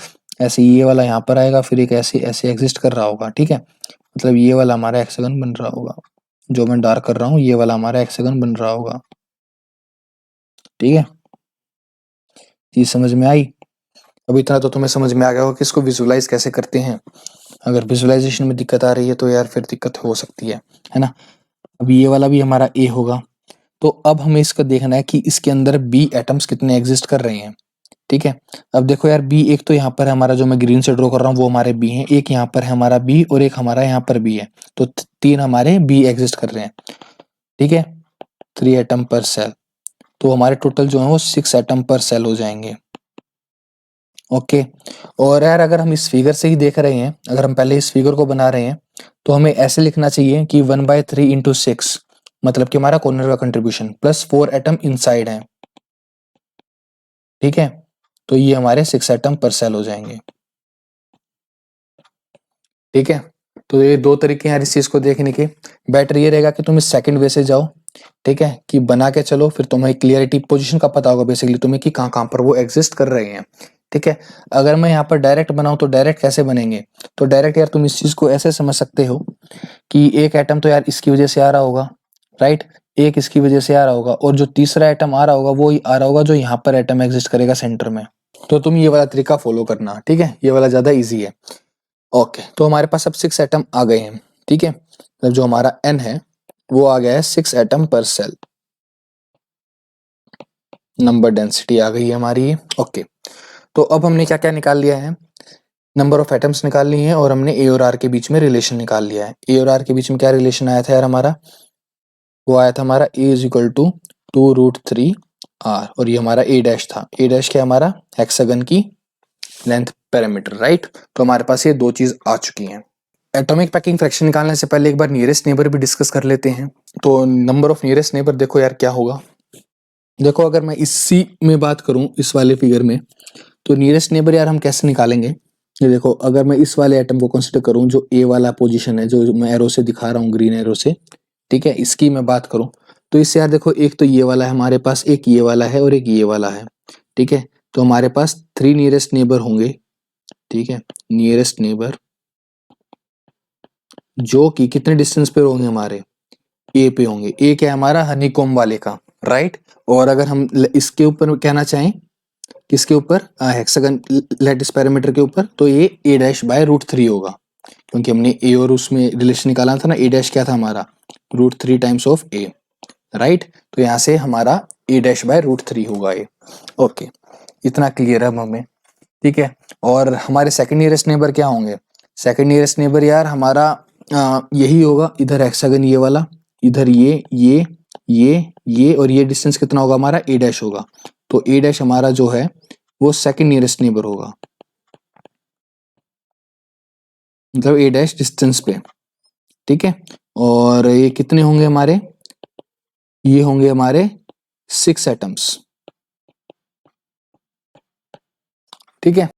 ऐसे ये वाला यहाँ पर आएगा, फिर एक ऐसे ऐसे एग्जिस्ट कर रहा होगा, ठीक है। मतलब ये वाला हमारा हेक्सागन बन रहा होगा, जो मैं डार्क कर रहा हूँ ये वाला हमारा हेक्सागन बन रहा होगा, ठीक है। चीज समझ में आई? अब इतना तो तुम्हें समझ में आ गया होगा कि इसको विजुलाइज कैसे करते हैं। अगर विजुलाइजेशन में दिक्कत आ रही है तो यार फिर दिक्कत हो सकती है ना। अब ये वाला भी हमारा ए होगा, तो अब हमें इसका देखना है कि इसके अंदर बी एटम्स कितने एग्जिस्ट कर रहे हैं, ठीक है। अब देखो यार बी एक तो यहाँ पर है हमारा, जो मैं ग्रीन से ड्रॉ कर रहा हूँ वो हमारे बी हैं, एक यहाँ पर है हमारा बी और एक हमारा यहाँ पर बी है, तो 3 हमारे बी एग्जिस्ट कर रहे हैं, ठीक है। 3 एटम पर सेल, तो हमारे टोटल जो है वो 6 एटम पर सेल हो जाएंगे, ओके। और यार अगर हम इस फिगर से ही देख रहे हैं, अगर हम पहले इस फिगर को बना रहे हैं, तो हमें ऐसे लिखना चाहिए कि 1/3 इंटू 6, मतलब कि हमारा कॉर्नर का कंट्रीब्यूशन प्लस 4 एटम इनसाइड है, ठीक है। तो ये हमारे 6 एटम पर सेल हो जाएंगे, ठीक है। तो ये 2 तरीके हैं इस चीज को देखने के। बेटर ये रहेगा कि तुम इस सेकंड वे से जाओ, ठीक है, कि बना के चलो, फिर तुम्हें क्लियरिटी पोजीशन का पता होगा बेसिकली तुम्हें कि कहाँ कहाँ पर वो एग्जिस्ट कर रहे हैं, ठीक है। अगर मैं यहाँ पर डायरेक्ट बनाऊं तो डायरेक्ट कैसे बनेंगे, तो डायरेक्ट यार तुम इस चीज को ऐसे समझ सकते हो कि एक एटम तो यार इसकी वजह से आ रहा होगा, राइट, एक इसकी वजह से आ रहा होगा, और जो तीसरा एटम आ रहा होगा वो आ रहा होगा जो यहाँ पर एटम एग्जिस्ट करेगा सेंटर में। तो तुम ये वाला तरीका फॉलो करना, ठीक है, ये वाला ज्यादा ईजी है। ओके, तो हमारे पास अब 6 एटम आ गए हैं, ठीक है। मतलब जो हमारा एन है वो आ गया है 6 एटम पर सेल, नंबर डेंसिटी आ गई है हमारी, ओके। तो अब हमने क्या क्या निकाल लिया है, नंबर ऑफ एटम्स निकाल लिए हैं, और हमने ए और आर के बीच में रिलेशन निकाल लिया है। ए और आर के बीच में क्या रिलेशन आया था यार हमारा, वो आया था हमारा ए इज इक्वल टू 2√3 आर, और ये हमारा ए डैश था। ए डैश क्या हमारा हेक्सागन की लेंथ पैरामीटर, राइट। तो हमारे पास ये 2 चीज आ चुकी हैं। एटॉमिक पैकिंग फ्रैक्शन निकालने से पहले एक बार नियरेस्ट नेबर भी डिस्कस कर लेते हैं। तो नंबर ऑफ नियरेस्ट नेबर देखो यार क्या होगा, देखो अगर मैं इसी में बात करूं इस वाले फिगर में, तो नियरेस्ट नेबर यार हम कैसे निकालेंगे। ये देखो अगर मैं इस वाले एटम को कंसिडर करूं, जो ए वाला पोजीशन है जो मैं एरो से दिखा रहा हूँ ग्रीन एरो से, ठीक है, इसकी मैं बात करूं, तो इससे यार देखो एक तो ये वाला है हमारे पास, एक ये वाला है और एक ये वाला है, ठीक है। तो हमारे पास 3 नियरेस्ट नेबर होंगे, ठीक है, नियरेस्ट नेबर जो कि कितने डिस्टेंस पे होंगे हमारे, ए पे होंगे। ए क्या है हमारा हनीकॉम्ब वाले का, राइट। और अगर हम इसके ऊपर कहना चाहें, किसके ऊपर, हेक्सागन लैटिस पैरामीटर के ऊपर, तो ये ए डैश बाय √3 होगा, क्योंकि हमने ए और उसमें रिलेशन निकाला था ना, ए डैश क्या था हमारा √3 टाइम्स ऑफ ए, राइट। तो यहाँ से हमारा ए डैश बाय √3 होगा ये, ओके। इतना क्लियर है हमें, ठीक है। और हमारे सेकंड नियरेस्ट नेबर क्या होंगे, सेकंड नियरेस्ट नेबर यार हमारा यही होगा, इधर हेक्सागन ये वाला, इधर ये और ये डिस्टेंस कितना होगा हमारा ए डैश होगा। तो ए डैश हमारा जो है वो सेकंड नियरेस्ट नेबर होगा, मतलब ए डैश डिस्टेंस पे, ठीक है। और ये कितने होंगे हमारे, ये होंगे हमारे 6 एटम्स, ठीक है।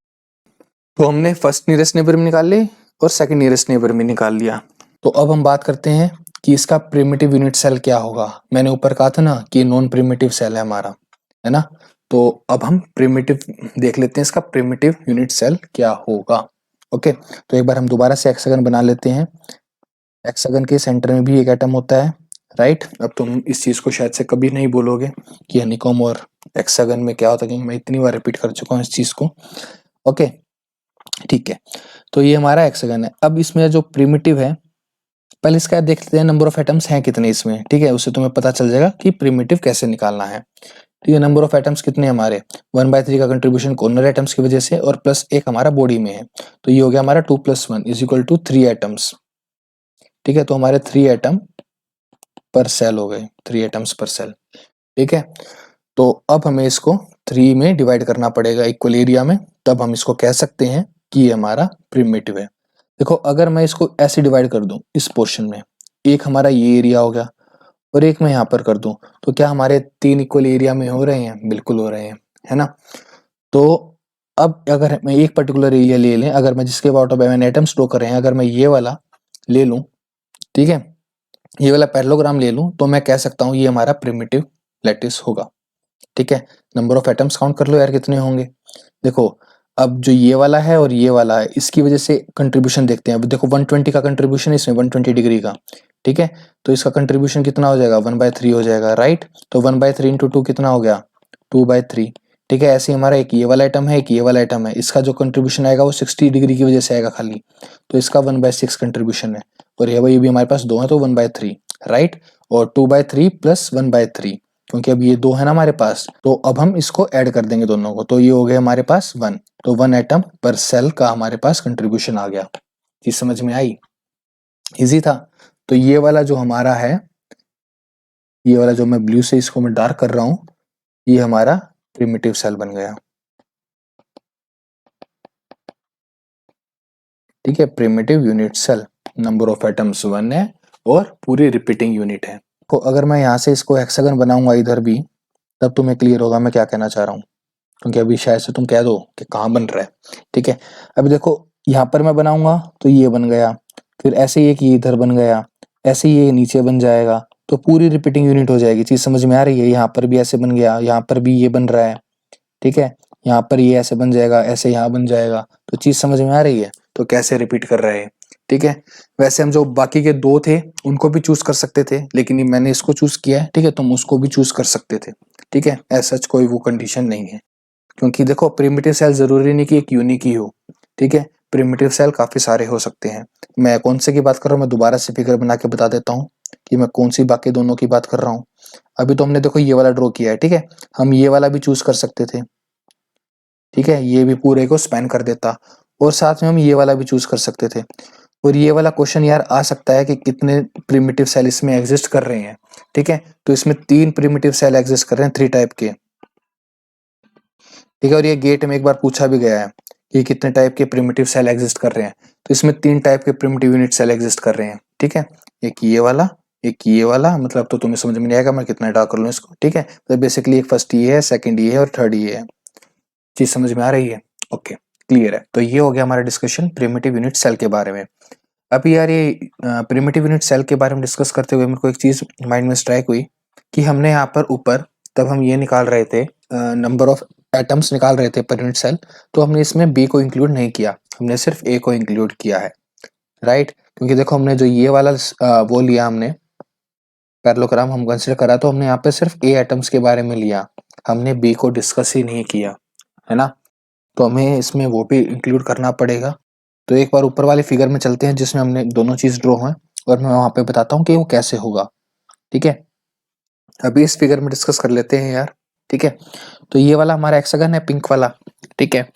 तो हमने फर्स्ट नियरेस्ट नेबर में निकाल ली और सेकंड नियरेस्ट नेबर में निकाल लिया। तो अब हम बात करते हैं कि इसका प्रिमिटिव यूनिट सेल क्या होगा। मैंने ऊपर कहा था ना कि नॉन प्रिमिटिव सेल है हमारा, है ना। तो अब हम प्रिमिटिव देख लेते हैं, इसका प्रिमिटिव यूनिट सेल क्या होगा, ओके। तो एक बार हम दोबारा से हेक्सागन बना लेते हैं। हेक्सागन के सेंटर में भी एक एटम होता है, राइट। अब तुम इस चीज को शायद से कभी नहीं बोलोगे कि हनीकॉम्ब और हेक्सागन में क्या होता है, क्योंकि मैं इतनी बार रिपीट कर चुका हूँ इस चीज को, ओके, ठीक है। तो ये हमारा हेक्सागन है। अब इसमें जो प्रिमिटिव है, पहले इसका देख लेते हैं नंबर ऑफ एटम्स हैं कितने इसमें, ठीक है, उससे तुम्हें पता चल जाएगा कि प्रिमिटिव कैसे निकालना है। ठीक है। नंबर ऑफ एटम्स कितने हमारे 1/3 का कंट्रीब्यूशन कॉर्नर एटम्स की वजह से और प्लस एक हमारा बॉडी में है, तो ये हो गया हमारा 2 + 1 = 3 एटम्स। ठीक है, तो हमारे 3 एटम पर सेल हो गए, 3 एटम्स पर सेल। ठीक है, तो अब हमें इसको 3 में डिवाइड करना पड़ेगा इक्वल एरिया में, तब हम इसको कह सकते हैं कि ये हमारा प्रिमिटिव है। देखो अगर मैं इसको ऐसे डिवाइड कर दूं इस पोर्शन में, एक हमारा ये एरिया हो गया और एक मैं यहाँ पर कर दूं, तो क्या हमारे 3 इक्वल एरिया में हो रहे हैं? बिल्कुल हो रहे हैं, है ना। तो अब अगर मैं एक पर्टिकुलर एरिया ले लें, अगर मैं जिसके अबाउट मैंने एटम स्टोर कर रहे हैं, अगर मैं ये वाला ले लूं, ठीक है, ये वाला पैरेललोग्राम ले लूं, तो मैं कह सकता हूं ये हमारा प्रिमिटिव लैटिस होगा। ठीक है, नंबर ऑफ एटम्स काउंट कर लो यार कितने होंगे। देखो अब जो ये वाला है और ये वाला है, इसकी वजह से कंट्रीब्यूशन देखते हैं। अब देखो 120 का कंट्रीब्यूशन है इसमें, 120 डिग्री का। ठीक है, तो इसका कंट्रीब्यूशन कितना हो जाएगा? 1/3 हो जाएगा, राइट। तो 1/3 × 2 कितना हो गया? 2/3। ठीक है, ऐसे हमारा एक ये वाला आइटम है, एक ये वाला आइटम है, इसका जो कंट्रीब्यूशन आएगा वो 60 डिग्री की वजह से आएगा खाली, तो इसका 1/6 कंट्रीब्यूशन है। और ये भी हमारे पास 2 है, तो 1/3, राइट। और 2/3 + 1/3, क्योंकि अब ये 2 है ना हमारे पास, तो अब हम इसको ऐड कर देंगे दोनों को, तो ये हो गया हमारे पास 1। तो 1 एटम पर सेल का हमारे पास कंट्रीब्यूशन आ गया। चीज समझ में आई? इजी था। तो ये वाला जो हमारा है, ये वाला जो मैं ब्लू से इसको मैं डार्क कर रहा हूं, ये हमारा प्रिमिटिव सेल बन गया। ठीक है, primitive unit cell, number of atoms 1 है और पूरी रिपीटिंग यूनिट है। तो अगर मैं यहाँ से इसको हेक्सागन बनाऊंगा इधर भी, तब तुम्हें क्लियर होगा मैं क्या कहना चाह रहा हूँ, क्योंकि अभी शायद से तुम कह दो कि कहाँ बन रहा है। ठीक है, अभी देखो यहाँ पर मैं बनाऊंगा तो ये बन गया, फिर ऐसे ही एक ये इधर बन गया, ऐसे ही ये नीचे बन जाएगा, तो पूरी रिपीटिंग यूनिट हो जाएगी। चीज समझ में आ रही है? यहाँ पर भी ऐसे बन गया, यहाँ पर भी ये बन रहा है, ठीक है, यहाँ पर ये ऐसे बन जाएगा, ऐसे यहाँ बन जाएगा, तो चीज समझ में आ रही है? तो कैसे रिपीट कर रहे हैं। ठीक है, वैसे हम जो बाकी के 2 थे उनको भी चूज कर सकते थे, लेकिन मैंने इसको चूज किया है। ठीक है, तुम उसको भी चूज कर सकते थे। ठीक है, ऐसा कोई वो कंडीशन नहीं है, क्योंकि देखो प्रिमिटिव सेल जरूरी नहीं कि एक यूनिक ही हो। ठीक है, प्रिमिटिव सेल काफी सारे हो सकते हैं। मैं कौन से की बात कर रहा हूँ, मैं दोबारा से फिगर बना के बता देता हूँ कि मैं कौन सी बाकी दोनों की बात कर रहा हूँ। अभी तो हमने देखो ये वाला ड्रॉ किया है, ठीक है, हम ये वाला भी चूज कर सकते थे। ठीक है, ये भी पूरे को स्पैन कर देता, और साथ में हम ये वाला भी चूज कर सकते थे। और ये वाला क्वेश्चन यार आ सकता है कि कितने प्रिमिटिव सेल इसमें एग्जिस्ट कर रहे हैं। ठीक है, तो इसमें 3 प्रिमिटिव सेल एग्जिस्ट कर रहे हैं, 3 टाइप के। ठीक है, और ये गेट में एक बार पूछा भी गया है कि कितने टाइप के प्रिमिटिव सेल एग्जिस्ट कर रहे हैं, तो इसमें 3 टाइप के प्रिमिटिव यूनिट सेल एग्जिस्ट कर रहे हैं। ठीक है, एक ये वाला, एक ये वाला, मतलब तो तुम्हें समझ में नहीं आएगा मैं कितना ड्रा कर लूँ इसको। ठीक है, तो बेसिकली एक फर्स्ट ये है, सेकंड ये है और थर्ड ये है। चीज समझ में आ रही है? ओके, क्लियर है। तो ये हो गया हमारा डिस्कशन प्रिमिटिव यूनिट सेल के बारे में। अभी यार ये प्रिमिटिव यूनिट सेल के बारे में डिस्कस करते हुए मेरे को एक चीज माइंड में स्ट्राइक हुई कि हमने यहाँ पर ऊपर तब हम ये निकाल रहे थे, नंबर ऑफ एटम्स निकाल रहे थे पर यूनिट सेल, तो हमने इसमें बी को इंक्लूड नहीं किया, हमने सिर्फ ए को इंक्लूड किया है, राइट। क्योंकि देखो हमने जो ये वाला वो लिया, हमने पैरेललोग्राम हम कंसिडर करा, तो हमने यहाँ पे सिर्फ ए एटम्स के बारे में लिया, हमने बी को डिस्कस ही नहीं किया, है ना। तो हमें इसमें वो भी इंक्लूड करना पड़ेगा। तो एक बार ऊपर वाले फिगर में चलते हैं जिसमें हमने दोनों चीज ड्रॉ है, और मैं वहां पे बताता हूँ कि वो कैसे होगा। ठीक है, अभी इस फिगर में डिस्कस कर लेते हैं यार। ठीक है, तो ये वाला हमारा हेक्सागन है, पिंक वाला। ठीक है,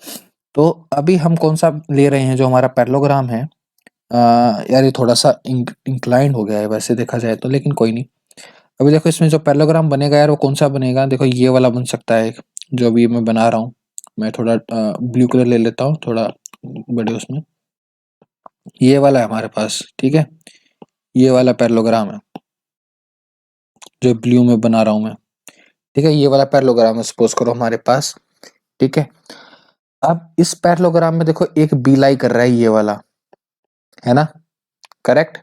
तो अभी हम कौन सा ले रहे हैं, जो हमारा पैरेललोग्राम है। यार ये थोड़ा सा इंक्लाइंड हो गया है वैसे देखा जाए तो, लेकिन कोई नहीं। अभी देखो इसमें जो पैरेललोग्राम बनेगा यार वो कौन सा बनेगा, देखो ये वाला बन सकता है जो अभी मैं बना रहा हूँ। मैं थोड़ा ब्लू कलर ले लेता हूँ, थोड़ा बड़े उसमें, ये वाला है हमारे पास। ठीक है, ये वाला पैरेललोग्राम है जो ब्लू में बना रहा हूं मैं। ठीक है, ये वाला पैरेललोग्राम है सपोज करो हमारे पास। ठीक है, अब इस पैरेललोग्राम में देखो एक बी लाई कर रहा है ये वाला, है ना, करेक्ट।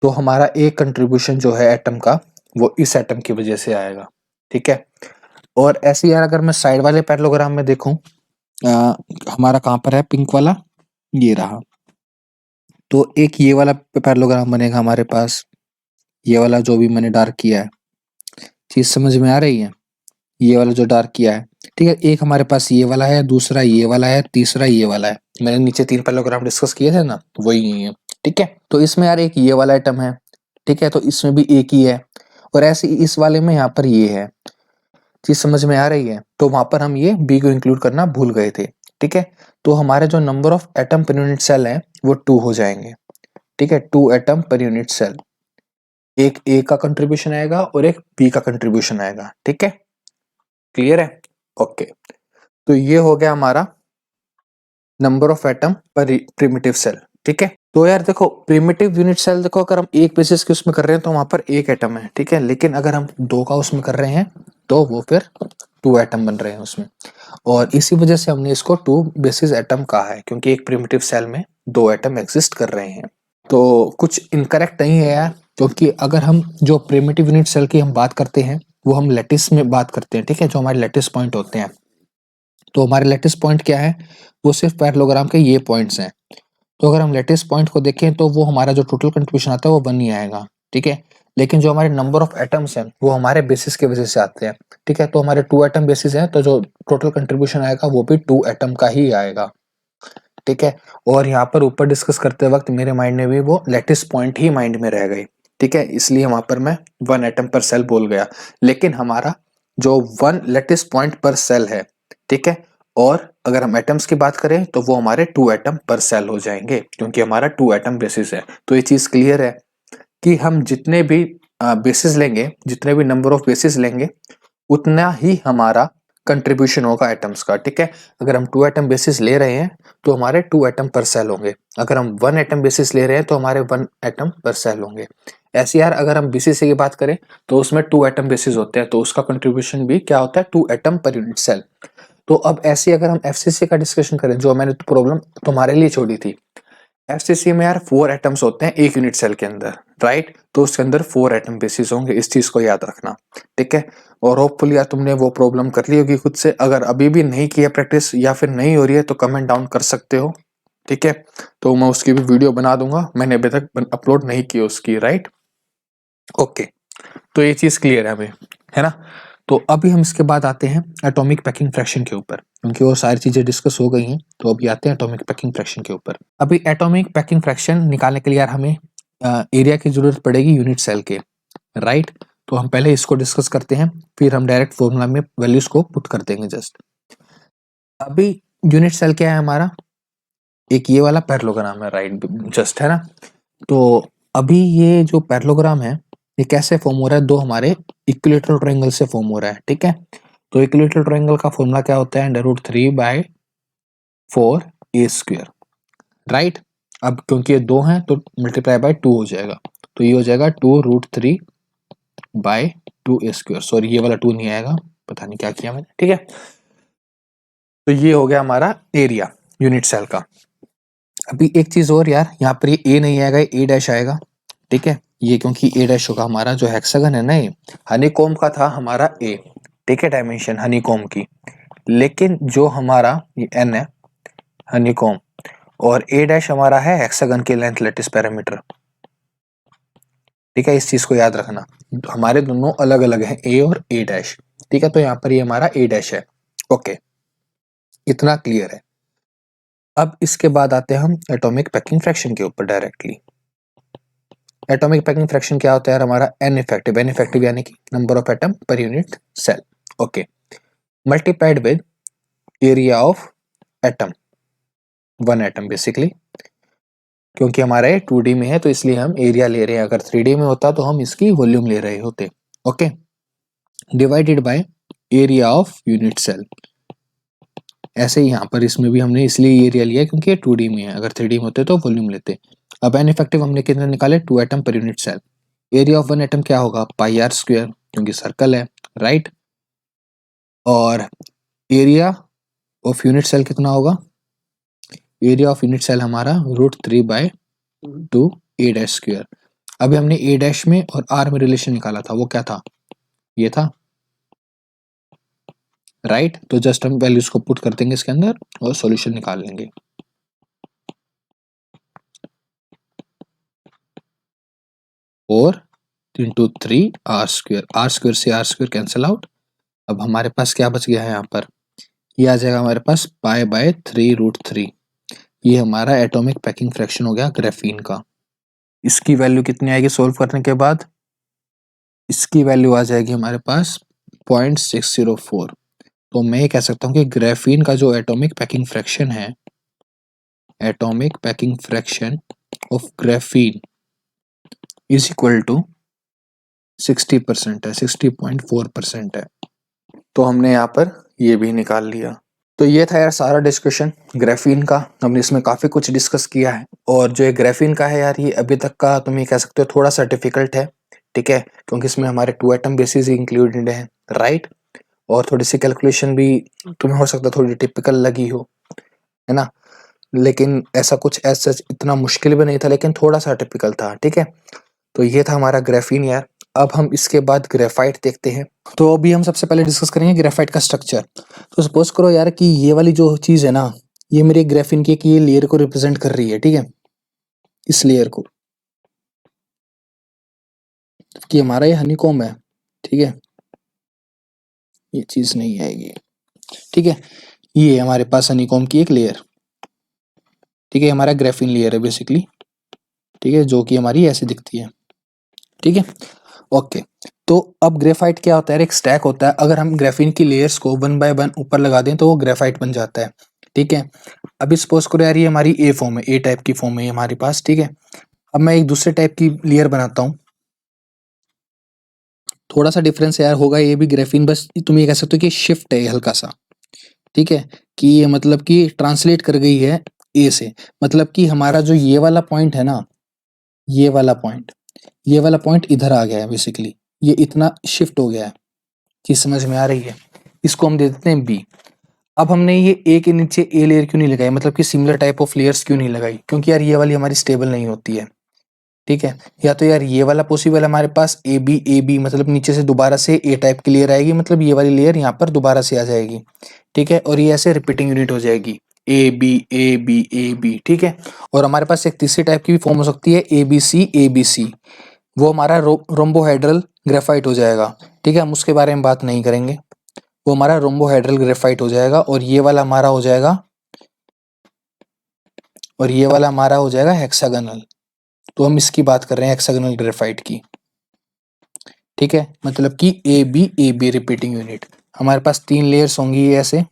तो हमारा एक कंट्रीब्यूशन जो है एटम का, वो इस एटम की वजह से आएगा। ठीक है, और ऐसे यार अगर मैं साइड वाले पैरेललोग्राम में देखूं, हमारा कहां पर है पिंक वाला, ये रहा, तो एक ये वाला पैरेललोग्राम बनेगा हमारे पास, ये वाला जो भी मैंने डार्क किया है। चीज समझ में आ रही है? ये वाला जो डार्क किया है। ठीक है, एक हमारे पास ये वाला है, दूसरा ये वाला है, तीसरा ये वाला है। मैंने नीचे 3 पैरेललोग्राम डिस्कस किए थे ना, वही है। ठीक है, तो इसमें यार एक ये वाला आइटम है। ठीक है, तो इसमें भी एक ही है, और ऐसे इस वाले में यहाँ पर ये है। चीज समझ में आ रही है? तो वहां पर हम ये बी को इंक्लूड करना भूल गए थे, ठीक है। तो हमारे जो number of atom per unit cell है वो 2 हो जाएंगे, ठीक है, 2 एटम पर यूनिट सेल। एक ए का कंट्रीब्यूशन आएगा और एक बी का कंट्रीब्यूशन आएगा, ठीक है, क्लियर है? ओके, तो ये हो गया हमारा नंबर ऑफ एटम पर प्रिमिटिव सेल, ठीक है। तो यार देखो प्रिमिटिव यूनिट सेल देखो, अगर हम एक बेसिस के उसमें कर रहे हैं तो वहां पर एक एटम है, ठीक है, लेकिन अगर हम 2 का उसमें कर रहे हैं तो वो फिर 2 एटम बन रहे हैं उसमें। और इसी वजह से हमने इसको 2 बेसिस एटम कहा है, क्योंकि एक प्रिमिटिव सेल में 2 एटम एग्जिस्ट कर रहे हैं। तो कुछ इनकरेक्ट नहीं है यार, क्योंकि अगर हम जो प्रिमिटिव यूनिट सेल की हम बात करते हैं वो हम लैटिस में बात करते हैं, ठीक है, जो हमारे लैटिस पॉइंट होते हैं। तो हमारे लैटिस पॉइंट क्या है, वो सिर्फ पैरेललोग्राम के ये पॉइंट्स हैं। तो अगर हम लैटिस पॉइंट को देखें तो वो हमारा जो टोटल कंट्रीब्यूशन आता है वो 1 ही आएगा, ठीक है। लेकिन जो हमारे नंबर ऑफ एटम्स हैं वो हमारे बेसिस के वजह से आते हैं, ठीक है। तो हमारे 2 एटम बेसिस हैं, तो जो टोटल कंट्रीब्यूशन आएगा वो भी 2 एटम का ही आएगा, ठीक है। और यहाँ पर ऊपर डिस्कस करते वक्त मेरे माइंड में भी वो लैटिस पॉइंट ही माइंड में रह गई, ठीक है, इसलिए वहां पर मैं 1 एटम पर सेल बोल गया। लेकिन हमारा जो 1 लैटिस पॉइंट पर सेल है, ठीक है, और अगर हम एटम्स की बात करें तो वो हमारे 2 एटम पर सेल हो जाएंगे, क्योंकि हमारा 2 एटम बेसिस है। तो ये चीज क्लियर है कि हम जितने भी बेसिस लेंगे, जितने भी नंबर ऑफ बेसिस लेंगे, उतना ही हमारा कंट्रीब्यूशन होगा एटम्स का, ठीक है। अगर हम 2 एटम बेसिस ले रहे हैं तो हमारे 2 एटम पर सेल होंगे, अगर हम 1 एटम बेसिस ले रहे हैं तो हमारे 1 एटम पर सेल होंगे। ऐसे यार अगर हम बीसीसी की बात करें तो उसमें 2 एटम बेसिस होते हैं, तो उसका कंट्रीब्यूशन भी क्या होता है, 2 एटम पर यूनिट सेल। तो अब ऐसे अगर हम एफसीसी का डिस्कशन करें, जो मैंने प्रॉब्लम तुम्हारे लिए छोड़ी थी, एफसीसी में यार 4 एटम्स होते हैं एक यूनिट सेल के अंदर, राइट। तो उसके अंदर 4 एटम बेसिस होंगे, इस चीज को याद रखना, ठीक है। और होपफुली यार तुमने वो प्रॉब्लम कर ली होगी खुद से। अगर अभी भी नहीं किया प्रैक्टिस या फिर नहीं हो रही है तो कमेंट डाउन कर सकते हो, ठीक है। तो मैं उसकी भी वीडियो बना दूंगा, मैंने अभी तक अपलोड नहीं की उसकी, राइट। ओके, तो ये चीज क्लियर है हमें, है ना। तो अभी हम इसके बाद आते हैं एटॉमिक पैकिंग फ्रैक्शन के ऊपर, क्योंकि वो सारी चीजें डिस्कस हो गई हैं। तो अभी आते हैं एटॉमिक पैकिंग फ्रैक्शन के ऊपर। अभी एटॉमिक पैकिंग फ्रैक्शन निकालने के लिए यार हमें एरिया की जरूरत पड़ेगी यूनिट सेल के, राइट। तो हम पहले इसको डिस्कस करते हैं, फिर हम डायरेक्ट फॉर्मूला में वैल्यूज को पुट कर देंगे जस्ट। अभी यूनिट सेल क्या है हमारा, एक ये वाला पैरेललोग्राम है, राइट, जस्ट, है ना। तो अभी ये जो पैरेललोग्राम है ये कैसे फॉर्म हो रहा है, दो हमारे इक्विलेटरल ट्रायंगल से फॉर्म हो रहा है, ठीक है। तो इक्विलेटरल ट्रायंगल का फॉर्मूला क्या होता है, √3/4 a², राइट। अब क्योंकि ये दो हैं तो मल्टीप्लाई बाय 2 हो जाएगा, तो ये हो जाएगा 2√3/2a²। सॉरी ये वाला 2 नहीं आएगा, पता नहीं क्या किया मैंने, ठीक है। तो ये हो गया हमारा एरिया यूनिट सेल का। अभी एक चीज और यार, यहाँ पर ये ए नहीं आएगा, ए डैश आएगा, ठीक है। ये क्योंकि ए डैश होगा हमारा जो हेक्सागन है ना, ये हनीकॉम्ब का था हमारा ए, ठीक है, डायमेंशन हनीकॉम्ब की। लेकिन जो हमारा ये एन है हनीकॉम्ब, और ए डैश हमारा है हेक्सागन की लेंथ लैटिस पैरामीटर, ठीक है। इस चीज को याद रखना, हमारे दोनों अलग अलग हैं, ए और ए डैश, ठीक है। तो यहाँ पर ये हमारा ए डैश है, ओके, इतना क्लियर है। अब इसके बाद आते हैं हम एटॉमिक पैकिंग फ्रैक्शन के ऊपर डायरेक्टली। एटॉमिक पैकिंग फ्रैक्शन क्या होता है यार हमारा, एन इफेक्टिव यानी कि number of atom per unit cell, okay, multiplied with area of atom, 1 atom basically. क्योंकि हमारा ये 2D में है तो इसलिए हम एरिया ले रहे हैं, अगर 3D में होता तो हम इसकी वॉल्यूम ले रहे होते, okay. Divided by area of unit cell, ऐसे ही यहाँ पर इसमें भी हमने इसलिए एरिया लिया क्योंकि ये 2D में है, अगर 3D में होते तो वॉल्यूम लेते। अब एन इफेक्टिव हमने कितने निकाले, 2 atom per unit cell. Area of 1 atom क्या होगा, πr² क्योंकि सर्कल है, राइट। और एरिया ऑफ यूनिट सेल कितना होगा, एरिया ऑफ यूनिट सेल हमारा √3/2a²। अभी हमने ए डैश में और आर में रिलेशन निकाला था, वो क्या था, ये था, राइट। तो जस्ट हम वैल्यूज को पुट कर देंगे इसके अंदर और सॉल्यूशन निकाल लेंगे। और 3 r² से r² कैंसिल आउट। अब हमारे पास क्या बच गया है यहाँ पर, ये आ जाएगा हमारे पास π/3√3। ये हमारा एटॉमिक पैकिंग फ्रैक्शन हो गया ग्राफीन का। इसकी वैल्यू कितनी आएगी सोल्व करने के बाद, इसकी वैल्यू आ जाएगी हमारे पास 0.604। तो मैं कह सकता हूँ कि ग्राफीन का जो एटॉमिक पैकिंग फ्रैक्शन है, atomic packing fraction of graphene is equal to 60% है, 60.4% है। तो हमने यहाँ पर ये भी निकाल लिया। तो ये था यार सारा डिस्कशन ग्राफीन का। हमने इसमें काफ़ी कुछ डिस्कस किया है, और जो ये ग्राफीन का है यार, ये अभी तक का तुम ये कह सकते हो थोड़ा सा डिफिकल्ट है, ठीक है, क्योंकि इसमें हमारे 2 एटम बेसिस इंक्लूडेड हैं, राइट। और थोड़ी सी कैलकुलेशन भी तुम्हें हो सकता है थोड़ी टिपिकल लगी हो, है ना, लेकिन ऐसा कुछ ऐसा इतना मुश्किल भी नहीं था, लेकिन थोड़ा सा टिपिकल था, ठीक है। तो ये था हमारा ग्राफीन यार। अब हम इसके बाद ग्रेफाइट देखते हैं। तो अभी हम सबसे पहले डिस्कस करेंगे ग्रेफाइट का स्ट्रक्चर। तो सपोज करो यार कि ये वाली जो चीज है ना, ये मेरे ग्राफीन की ये लेयर को रिप्रेजेंट कर रही है, ठीक है, इस लेयर को, कि हमारा ये हनीकॉम्ब है, ठीक है, ये चीज नहीं आएगी, ठीक है, ये हमारे पास हनीकॉम्ब की एक लेयर, ठीक है, हमारा ग्राफीन लेयर है बेसिकली, ठीक है, जो कि हमारी ऐसी दिखती है, ठीक है, ओके। तो अब ग्रेफाइट क्या होता है, एक स्टैक होता है। अगर हम ग्राफीन की लेयर्स को 1 बाय 1 ऊपर लगा दें तो वो ग्रेफाइट बन जाता है, ठीक है। अभी सपोज करो यार ये हमारी ए फॉर्म है, ए टाइप की फॉर्म है ये हमारे पास, ठीक है। अब मैं एक दूसरे टाइप की लेयर बनाता हूँ, थोड़ा सा डिफरेंस यार होगा, ये भी ग्राफीन, बस तुम ये कह सकते हो कि शिफ्ट है हल्का सा, ठीक है, कि ये मतलब कि ट्रांसलेट कर गई है ए से, मतलब कि हमारा जो ये वाला पॉइंट है ना, ये वाला पॉइंट, ये वाला पॉइंट इधर आ गया है बेसिकली, ये इतना शिफ्ट हो गया है। चीज समझ में आ रही है? इसको हम दे देते हैं बी। अब हमने ये ए के नीचे ए लेयर क्यों नहीं लगाई, मतलब कि सिमिलर टाइप ऑफ लेयर्स क्यों नहीं लगाई, क्योंकि यार ये वाली हमारी स्टेबल नहीं होती है, ठीक है। या तो यार ये वाला पॉसिबल है हमारे पास ए बी, मतलब नीचे से दोबारा से ए टाइप की लेयर आएगी, मतलब ये वाली लेयर यहाँ पर दोबारा से आ जाएगी, ठीक है, और ये ऐसे रिपीटिंग यूनिट हो जाएगी, A B A B A B, ठीक है। और हमारे पास एक तीसरी टाइप की भी फॉर्म हो सकती है ए बी सी, वो हमारा रोम्बोहेड्रल ग्रेफाइट हो जाएगा, ठीक है, हम उसके बारे में बात नहीं करेंगे, वो हमारा रोम्बोहेड्रल ग्रेफाइट हो जाएगा। और ये वाला हमारा हो जाएगा, और ये वाला हमारा हो जाएगा हेक्सागोनल। तो हम इसकी बात कर रहे हैं हेक्सागोनल ग्रेफाइट की, ठीक है, मतलब कि ए बी रिपीटिंग यूनिट। हमारे पास 3 लेयर्स होंगी ये ऐसे,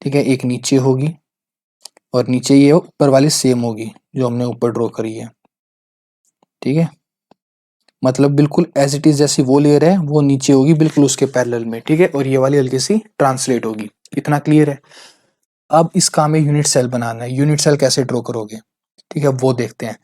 ठीक है, एक नीचे होगी, और नीचे ये ऊपर वाली सेम होगी जो हमने ऊपर ड्रॉ करी है, ठीक है, मतलब बिल्कुल एज इट इज जैसी वो लेयर है वो नीचे होगी बिल्कुल उसके पैरेलल में, ठीक है, और ये वाली हल्की सी ट्रांसलेट होगी। इतना क्लियर है? अब इसका हमें यूनिट सेल बनाना है। यूनिट सेल कैसे ड्रॉ करोगे, ठीक है, वो देखते हैं।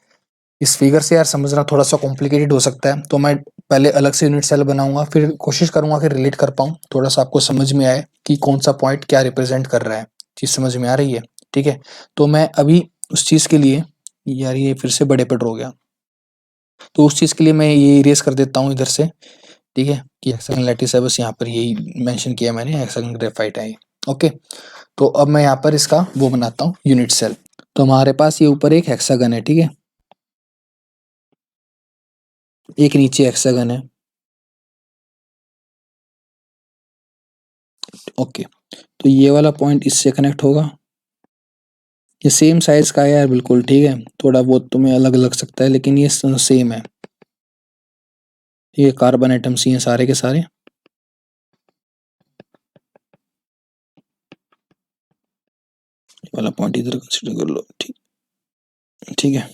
इस फिगर से यार समझना थोड़ा सा कॉम्प्लिकेटेड हो सकता है, तो मैं पहले अलग से यूनिट सेल बनाऊंगा, फिर कोशिश करूंगा कि रिलेट कर पाऊं, थोड़ा सा आपको समझ में आए कि कौन सा पॉइंट क्या रिप्रेजेंट कर रहा है। चीज समझ में आ रही है? ठीक है, तो मैं अभी उस चीज के लिए, यार ये फिर से बड़े पे ड्रॉ गया, तो उस चीज के लिए मैं ये इरेज कर देता हूँ इधर से, ठीक है, कि हेक्सागोनल लैटिस है, बस यहाँ पर यही मेंशन किया मैंने, हेक्सागोनल ग्रेफाइट है। ओके, तो अब मैं यहाँ पर इसका वो बनाता हूँ यूनिट सेल। तो हमारे पास ये ऊपर एक हेक्सागन है, ठीक है, एक नीचे हेक्सागन है, ओके। तो ये वाला पॉइंट इससे कनेक्ट होगा, ये सेम साइज का है यार बिल्कुल, ठीक है, थोड़ा बहुत तुम्हें अलग लग सकता है लेकिन ये सेम है, ये कार्बन एटम्स ही हैं सारे के सारे। ये वाला पॉइंट इधर कंसीडर कर लो, ठीक, ठीक है,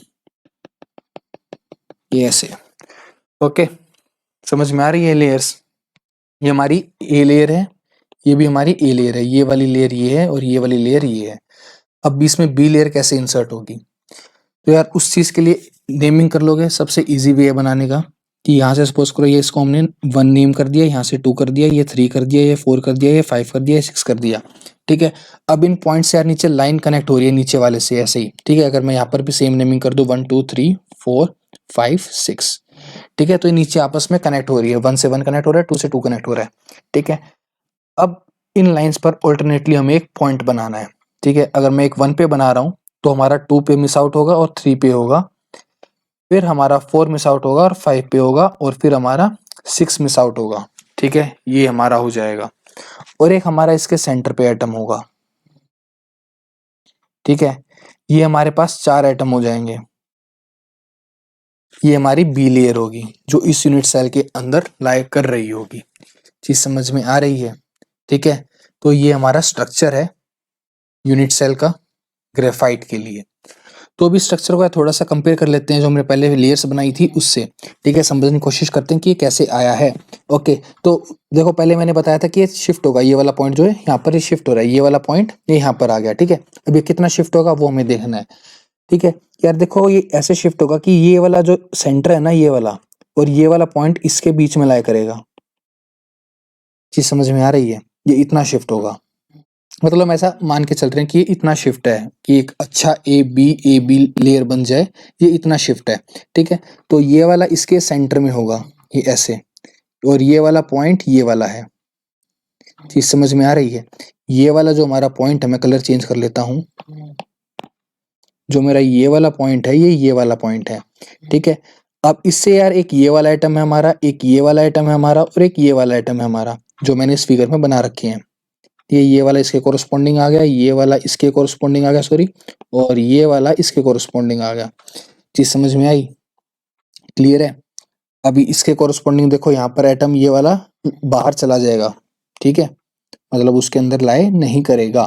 ये ऐसे, ओके, समझ में आ रही है लेयर्स? ये हमारी ए लेयर है, ये भी हमारी ए लेयर है, ये वाली लेयर ये है, और ये वाली लेयर ये है। अब बीच में बी लेयर कैसे इंसर्ट होगी, तो यार उस चीज के लिए नेमिंग कर लोगे, सबसे इजी वे है बनाने का, कि यहाँ से सपोज करो ये इसको हमने 1 नेम कर दिया, यहाँ से 2 कर दिया, ये 3 कर दिया, ये 4 कर दिया, ये 5 कर दिया, ये 6 कर दिया, ठीक है। अब इन पॉइंट से यार नीचे लाइन कनेक्ट हो रही है नीचे वाले से ऐसे ही, ठीक है। अगर मैं यहाँ पर भी सेम नेमिंग कर दूं 1 2 3 4 5 6, ठीक है, तो ये नीचे आपस में कनेक्ट हो रही है, 1 से 1 कनेक्ट हो रहा है, 2 से 2 कनेक्ट हो रहा है, ठीक है। अब इन लाइंस पर ऑल्टरनेटली हमें एक पॉइंट बनाना है, ठीक है। अगर मैं एक 1 पे बना रहा हूँ तो हमारा 2 पे मिस आउट होगा और 3 पे होगा, फिर हमारा 4 मिस आउट होगा और 5 पे होगा, और फिर हमारा 6 मिस आउट होगा, ठीक है, ये हमारा हो जाएगा। और एक हमारा इसके सेंटर पे एटम होगा, ठीक है, ये हमारे पास 4 एटम हो जाएंगे। ये हमारी बी लेयर होगी जो इस यूनिट सेल के अंदर लाई कर रही होगी, चीज समझ में आ रही है? ठीक है, तो ये हमारा स्ट्रक्चर है यूनिट सेल का ग्रेफाइट के लिए। तो अभी स्ट्रक्चर को थोड़ा सा कंपेयर कर लेते हैं जो हमने पहले लेयर्स बनाई थी उससे। ठीक है, समझने की कोशिश करते हैं कि ये कैसे आया है। ओके, तो देखो पहले मैंने बताया था कि ये शिफ्ट होगा, ये वाला पॉइंट जो है यहाँ पर ये शिफ्ट हो रहा है, ये वाला पॉइंट ये यहाँ पर आ गया। ठीक है, अब ये कितना शिफ्ट होगा वो हमें देखना है। ठीक है यार, देखो ये ऐसे शिफ्ट होगा कि ये वाला जो सेंटर है ना, ये वाला और ये वाला पॉइंट इसके बीच में लाया करेगा। चीज समझ में आ रही है? ये इतना शिफ्ट होगा, मतलब हम ऐसा मान के चल रहे हैं कि ये इतना शिफ्ट है कि एक अच्छा ए बी लेयर बन जाए, ये इतना शिफ्ट है। ठीक है, तो ये वाला इसके सेंटर में होगा, ये ऐसे, और ये वाला पॉइंट ये वाला है। चीज समझ में आ रही है? ये वाला जो हमारा पॉइंट है, मैं कलर चेंज कर लेता हूं, जो मेरा ये वाला पॉइंट है ये वाला पॉइंट है। ठीक है, अब इससे यार एक ये वाला आइटम है हमारा, एक ये वाला आइटम है हमारा, और एक ये वाला आइटम है हमारा, जो मैंने इस फिगर में बना रखे हैं। ये वाला इसके कोरस्पॉन्डिंग आ गया, ये वाला इसके कोरस्पॉन्डिंग आ गया, सॉरी, और ये वाला इसके कोरस्पॉन्डिंग आ गया। चीज समझ में आई? क्लियर है? अभी इसके कोरस्पॉन्डिंग देखो, यहाँ पर एटम ये वाला बाहर चला जाएगा। ठीक है, मतलब उसके अंदर लाए नहीं करेगा,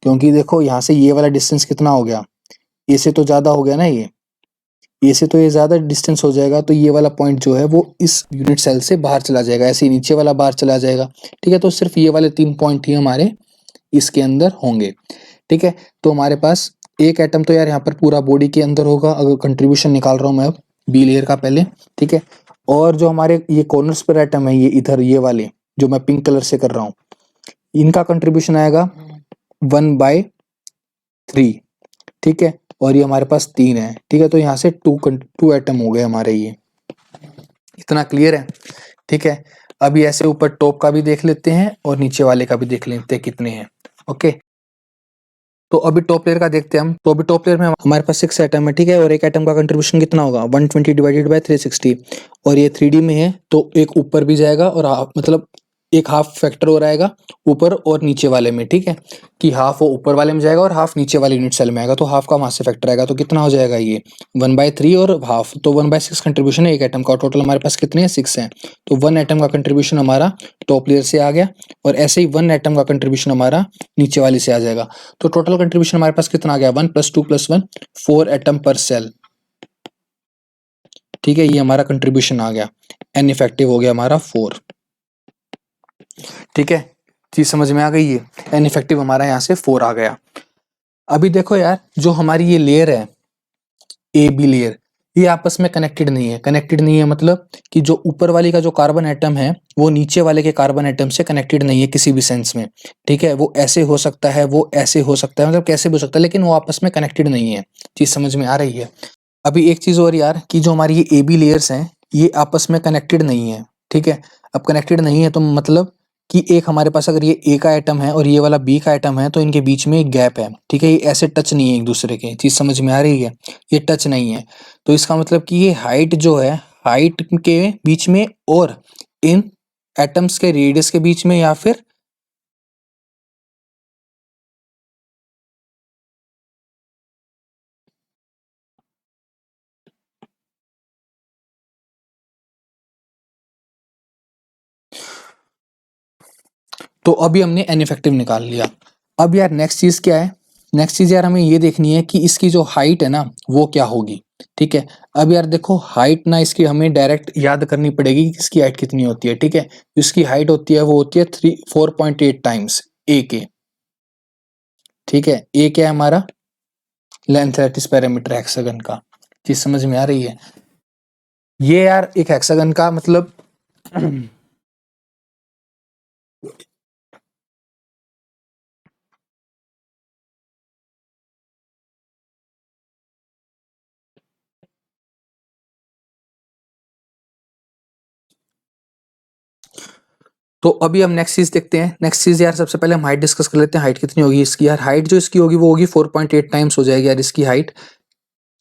क्योंकि देखो यहाँ से ये वाला डिस्टेंस कितना हो गया, ए से तो ज्यादा हो गया ना, ये से तो ये ज्यादा डिस्टेंस हो जाएगा, तो ये वाला पॉइंट जो है वो इस यूनिट सेल से बाहर चला जाएगा, ऐसे ही नीचे वाला बाहर चला जाएगा। ठीक है, तो सिर्फ ये वाले 3 पॉइंट ही हमारे इसके अंदर होंगे। ठीक है, तो हमारे पास एक एटम तो यार यहाँ पर पूरा बॉडी के अंदर होगा, अगर कंट्रीब्यूशन निकाल रहा हूँ मैं अब बी लेयर का पहले। ठीक है, और जो हमारे ये कॉर्नर्स पर एटम है, ये इधर ये वाले जो मैं पिंक कलर से कर रहा हूँ, इनका कंट्रीब्यूशन आएगा 1/3। ठीक है, और ये हमारे पास 3 है। ठीक है, तो यहाँ से टू एटम हो गए हमारे ये। इतना क्लियर है? ठीक है, अभी ऐसे ऊपर टॉप का भी देख लेते हैं और नीचे वाले का भी देख लेते हैं कितने हैं। ओके, तो अभी टॉप लेयर का देखते हैं हम। तो अभी टॉप लेयर में हमारे पास 6 एटम है। ठीक है, और एक एटम का कंट्रीब्यूशन कितना होगा, 120 डिवाइडेड बाय 360, और ये 3D में है तो एक ऊपर भी जाएगा और मतलब एक हाफ फैक्टर हो रहेगा ऊपर और नीचे वाले में। ठीक है, कि हाफ वो ऊपर वाले में जाएगा और हाफ नीचे वाले यूनिट सेल में आएगा, तो हाफ का वहां से फैक्टर आएगा, तो कितना हो जाएगा ये 1/3 और हाफ, तो 1/6 कंट्रीब्यूशन है एक एटम का। टोटल हमारे पास कितने हैं, 6 हैं, तो 1 एटम का कंट्रीब्यूशन हमारा टॉप लेयर से आ गया, और ऐसे ही 1 एटम का कंट्रीब्यूशन हमारा नीचे वाले से आ जाएगा। तो टोटल कंट्रीब्यूशन हमारे पास कितना आ गया, 1 + 2 + 1 4 एटम पर सेल। ठीक है, ये हमारा कंट्रीब्यूशन आ गया, एन इफेक्टिव हो गया हमारा 4। ठीक है, चीज समझ में आ गई है? एन इफेक्टिव हमारा यहाँ से 4 आ गया। अभी देखो यार, जो हमारी ये लेयर है ए बी लेयर, ये आपस में कनेक्टेड नहीं है। कनेक्टेड नहीं है मतलब कि जो ऊपर वाली का जो कार्बन एटम है वो नीचे वाले के कार्बन एटम से कनेक्टेड नहीं है किसी भी सेंस में। ठीक है, वो ऐसे हो सकता है, वो ऐसे हो सकता है, मतलब कैसे भी हो सकता है, लेकिन वो आपस में कनेक्टेड नहीं है। चीज समझ में आ रही है? अभी एक चीज और यार, कि जो हमारी ये ए बी लेयर्स हैं ये आपस में कनेक्टेड नहीं है। ठीक है, अब कनेक्टेड नहीं है तो मतलब कि एक हमारे पास अगर ये ए का एटम है और ये वाला बी का एटम है तो इनके बीच में एक गैप है। ठीक है, ये ऐसे टच नहीं है एक दूसरे के। चीज समझ में आ रही है? ये टच नहीं है, तो इसका मतलब कि ये हाइट जो है, हाइट के बीच में और इन एटम्स के रेडियस के बीच में, या फिर तो अभी हमने एन इफेक्टिव निकाल लिया। अब यार नेक्स्ट चीज क्या है, नेक्स्ट चीज यार हमें ये देखनी है कि इसकी जो हाइट है ना वो क्या होगी। ठीक है, अब यार देखो हाइट ना इसकी हमें डायरेक्ट याद करनी पड़ेगी कि इसकी हाइट कितनी होती है। ठीक है, इसकी हाइट होती है वो होती है 4.8 टाइम्स ए के। ठीक है, ए क्या है हमारा, लेंथ लैटिस पैरामीटर हेक्सागन का। चीज समझ में आ रही है? ये यार एक हेक्सागन का मतलब तो अभी हम नेक्स्ट चीज देखते हैं। नेक्स्ट चीज यार सबसे पहले हम हाइट डिस्कस कर लेते हैं। हाइट कितनी होगी इसकी यार, हाइट जो इसकी होगी वो होगी 4.8 टाइम्स हो जाएगी यार इसकी हाइट।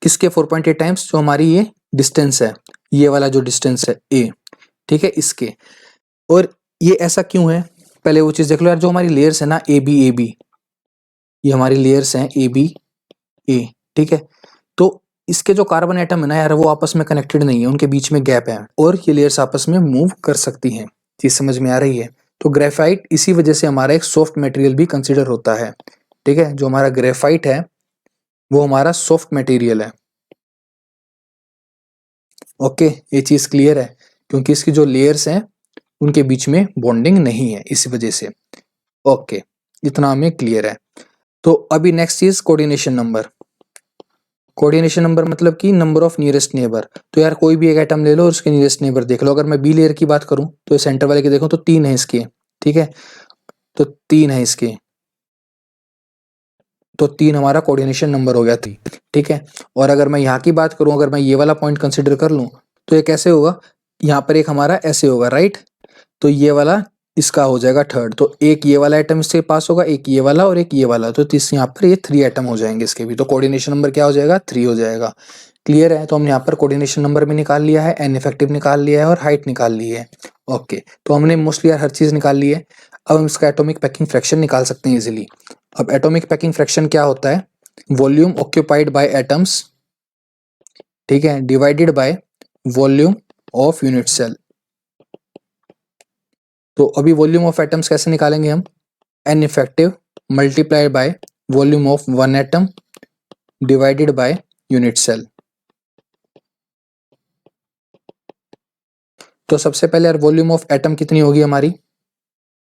किसके 4.8 टाइम्स, जो हमारी ये डिस्टेंस है, ये वाला जो डिस्टेंस है ए। ठीक है, इसके। और ये ऐसा क्यों है, पहले वो चीज देख लो यार। जो हमारी लेयर्स है ना ए बी, ये हमारी लेयर्स हैं ए बी ए। ठीक है, तो इसके जो कार्बन एटम है ना यार वो आपस में कनेक्टेड नहीं है, उनके बीच में गैप है और ये लेयर्स आपस में मूव कर सकती हैं। चीज समझ में आ रही है? तो ग्रेफाइट इसी वजह से हमारा एक सॉफ्ट मटेरियल भी कंसिडर होता है, ठीक है। जो हमारा ग्रेफाइट है वो हमारा सॉफ्ट मटेरियल है। ओके, ये चीज क्लियर है, क्योंकि इसकी जो लेयर्स हैं उनके बीच में बॉन्डिंग नहीं है इसी वजह से। ओके, इतना हमें क्लियर है। तो अभी नेक्स्ट चीज कोऑर्डिनेशन नंबर। कोऑर्डिनेशन नंबर मतलब कि नंबर ऑफ नियरेस्ट नेबर। तो यार कोई भी एक आइटम ले लो और उसके नियरेस्ट नेबर देख लो। अगर मैं बी लेयर की बात करूं तो सेंटर वाले के देखो तो 3 है इसके, ठीक है। तो 3 है इसके, तो 3 हमारा कोऑर्डिनेशन नंबर हो गया 3, ठीक है। और अगर मैं यहाँ की बात करूं, अगर मैं ये वाला पॉइंट कंसिडर कर लूं तो ये कैसे होगा, यहाँ पर एक हमारा ऐसे होगा, राइट। तो ये वाला इसका हो जाएगा थर्ड। तो एक ये वाला आइटम इससे पास होगा, एक ये वाला और एक ये वाला, तो यहाँ पर ये 3 आइटम हो जाएंगे इसके भी। तो कोऑर्डिनेशन नंबर क्या हो जाएगा, 3 हो जाएगा। क्लियर है? तो हमने यहाँ पर कोऑर्डिनेशन नंबर भी निकाल लिया है, एन इफेक्टिव निकाल लिया है और हाइट निकाल ली है। ओके, तो हमने मोस्टली यार हर चीज निकाल ली है। अब हम इसका एटॉमिक पैकिंग फ्रैक्शन निकाल सकते हैं इजीली। अब एटॉमिक पैकिंग फ्रैक्शन क्या होता है, वॉल्यूम ऑक्यूपाइड बाय एटम्स, ठीक है, divided by volume of unit cell. तो अभी वॉल्यूम ऑफ एटम्स कैसे निकालेंगे हम, N effective multiplied by volume of one atom divided by unit cell. तो सबसे पहले यार वॉल्यूम ऑफ एटम कितनी होगी हमारी,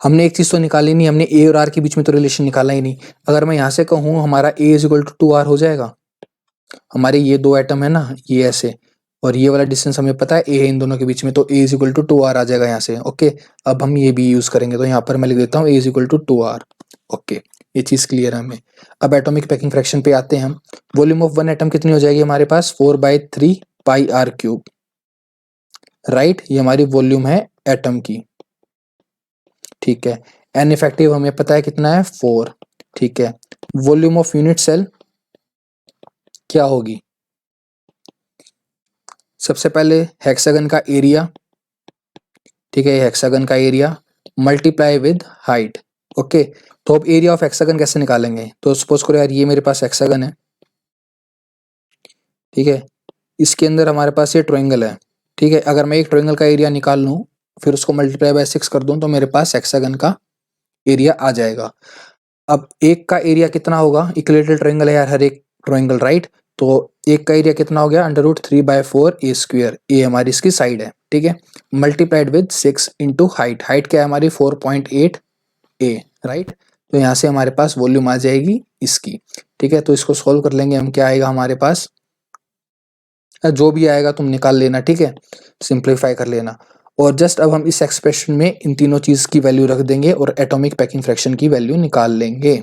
हमने एक चीज तो निकाली नहीं, हमने ए और आर के बीच में तो रिलेशन निकाला ही नहीं। अगर मैं यहां से कहूं हमारा ए इज इक्वल टू 2r हो जाएगा। हमारे ये 2 एटम है ना, ये ऐसे, और ये वाला डिस्टेंस हमें पता है ए है इन दोनों के बीच में, तो ए इज इक्वल टू 2r आ जाएगा यहाँ से। ओके, अब हम ये भी यूज करेंगे, तो यहाँ पर मैं लिख देता हूँ A is equal to 2r। Okay, ये चीज क्लियर है हमें। अब एटॉमिक पैकिंग फ्रैक्शन पे आते हैं हम। वॉल्यूम ऑफ वन एटम कितनी हो जाएगी हमारे पास, 4/3 पाई आर क्यूब, राइट। ये हमारी वॉल्यूम है एटम की, ठीक है। एन इफेक्टिव हमें पता है कितना है, 4, ठीक है। वॉल्यूम ऑफ यूनिट सेल क्या होगी, सबसे पहले हेक्सागन का एरिया, ठीक है, हेक्सागन का area multiply with height. Okay, तो अब एरिया ऑफ हेक्सागन कैसे निकालेंगे, तो सपोज करो यार ये मेरे पास हेक्सागन है, ठीक है। इसके अंदर हमारे पास ये ट्रायंगल है, ठीक है। अगर मैं एक ट्रायंगल का एरिया निकाल लूं फिर उसको मल्टीप्लाई बाय 6 कर दूं तो मेरे पास हेक्सागन का एरिया आ जाएगा। अब एक का एरिया कितना होगा, इक्विलेटरल ट्रायंगल है यार हर एक ट्रायंगल, राइट। तो एक का एरिया कितना हो गया, √3/4 ए स्क्वायर, ए हमारी इसकी साइड है, ठीक है, multiplied with 6 into height. Height क्या है हमारी 4.8 ए, राइट। तो यहाँ से हमारे पास वॉल्यूम आ जाएगी इसकी, ठीक है। तो इसको सोल्व कर लेंगे हम, क्या आएगा हमारे पास, जो भी आएगा तुम निकाल लेना, ठीक है, सिंप्लीफाई कर लेना। और जस्ट अब हम इस एक्सप्रेशन में इन तीनों चीज की वैल्यू रख देंगे और एटॉमिक पैकिंग फ्रैक्शन की वैल्यू निकाल लेंगे,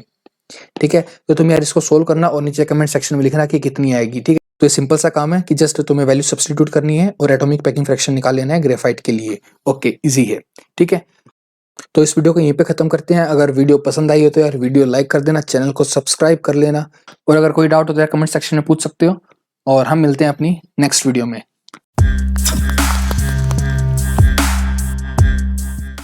ठीक है। तो तुम यार इसको सोल्व करना और नीचे कमेंट सेक्शन में लिखना कि कितनी आएगी, ठीक है। तो ये सिंपल सा काम है कि जस्ट तुम्हें वैल्यू सब्स्टिट्यूट करनी है और एटॉमिक पैकिंग फ्रैक्शन निकाल लेना है ग्रेफाइट के लिए। ओके, इजी है, ठीक है। तो इस वीडियो को यहीं पे खत्म करते हैं। अगर वीडियो पसंद आई हो तो यार वीडियो लाइक कर देना, चैनल को सब्सक्राइब कर लेना, और अगर कोई डाउट हो तो यार कमेंट सेक्शन में पूछ सकते हो। और हम मिलते हैं अपनी नेक्स्ट वीडियो में।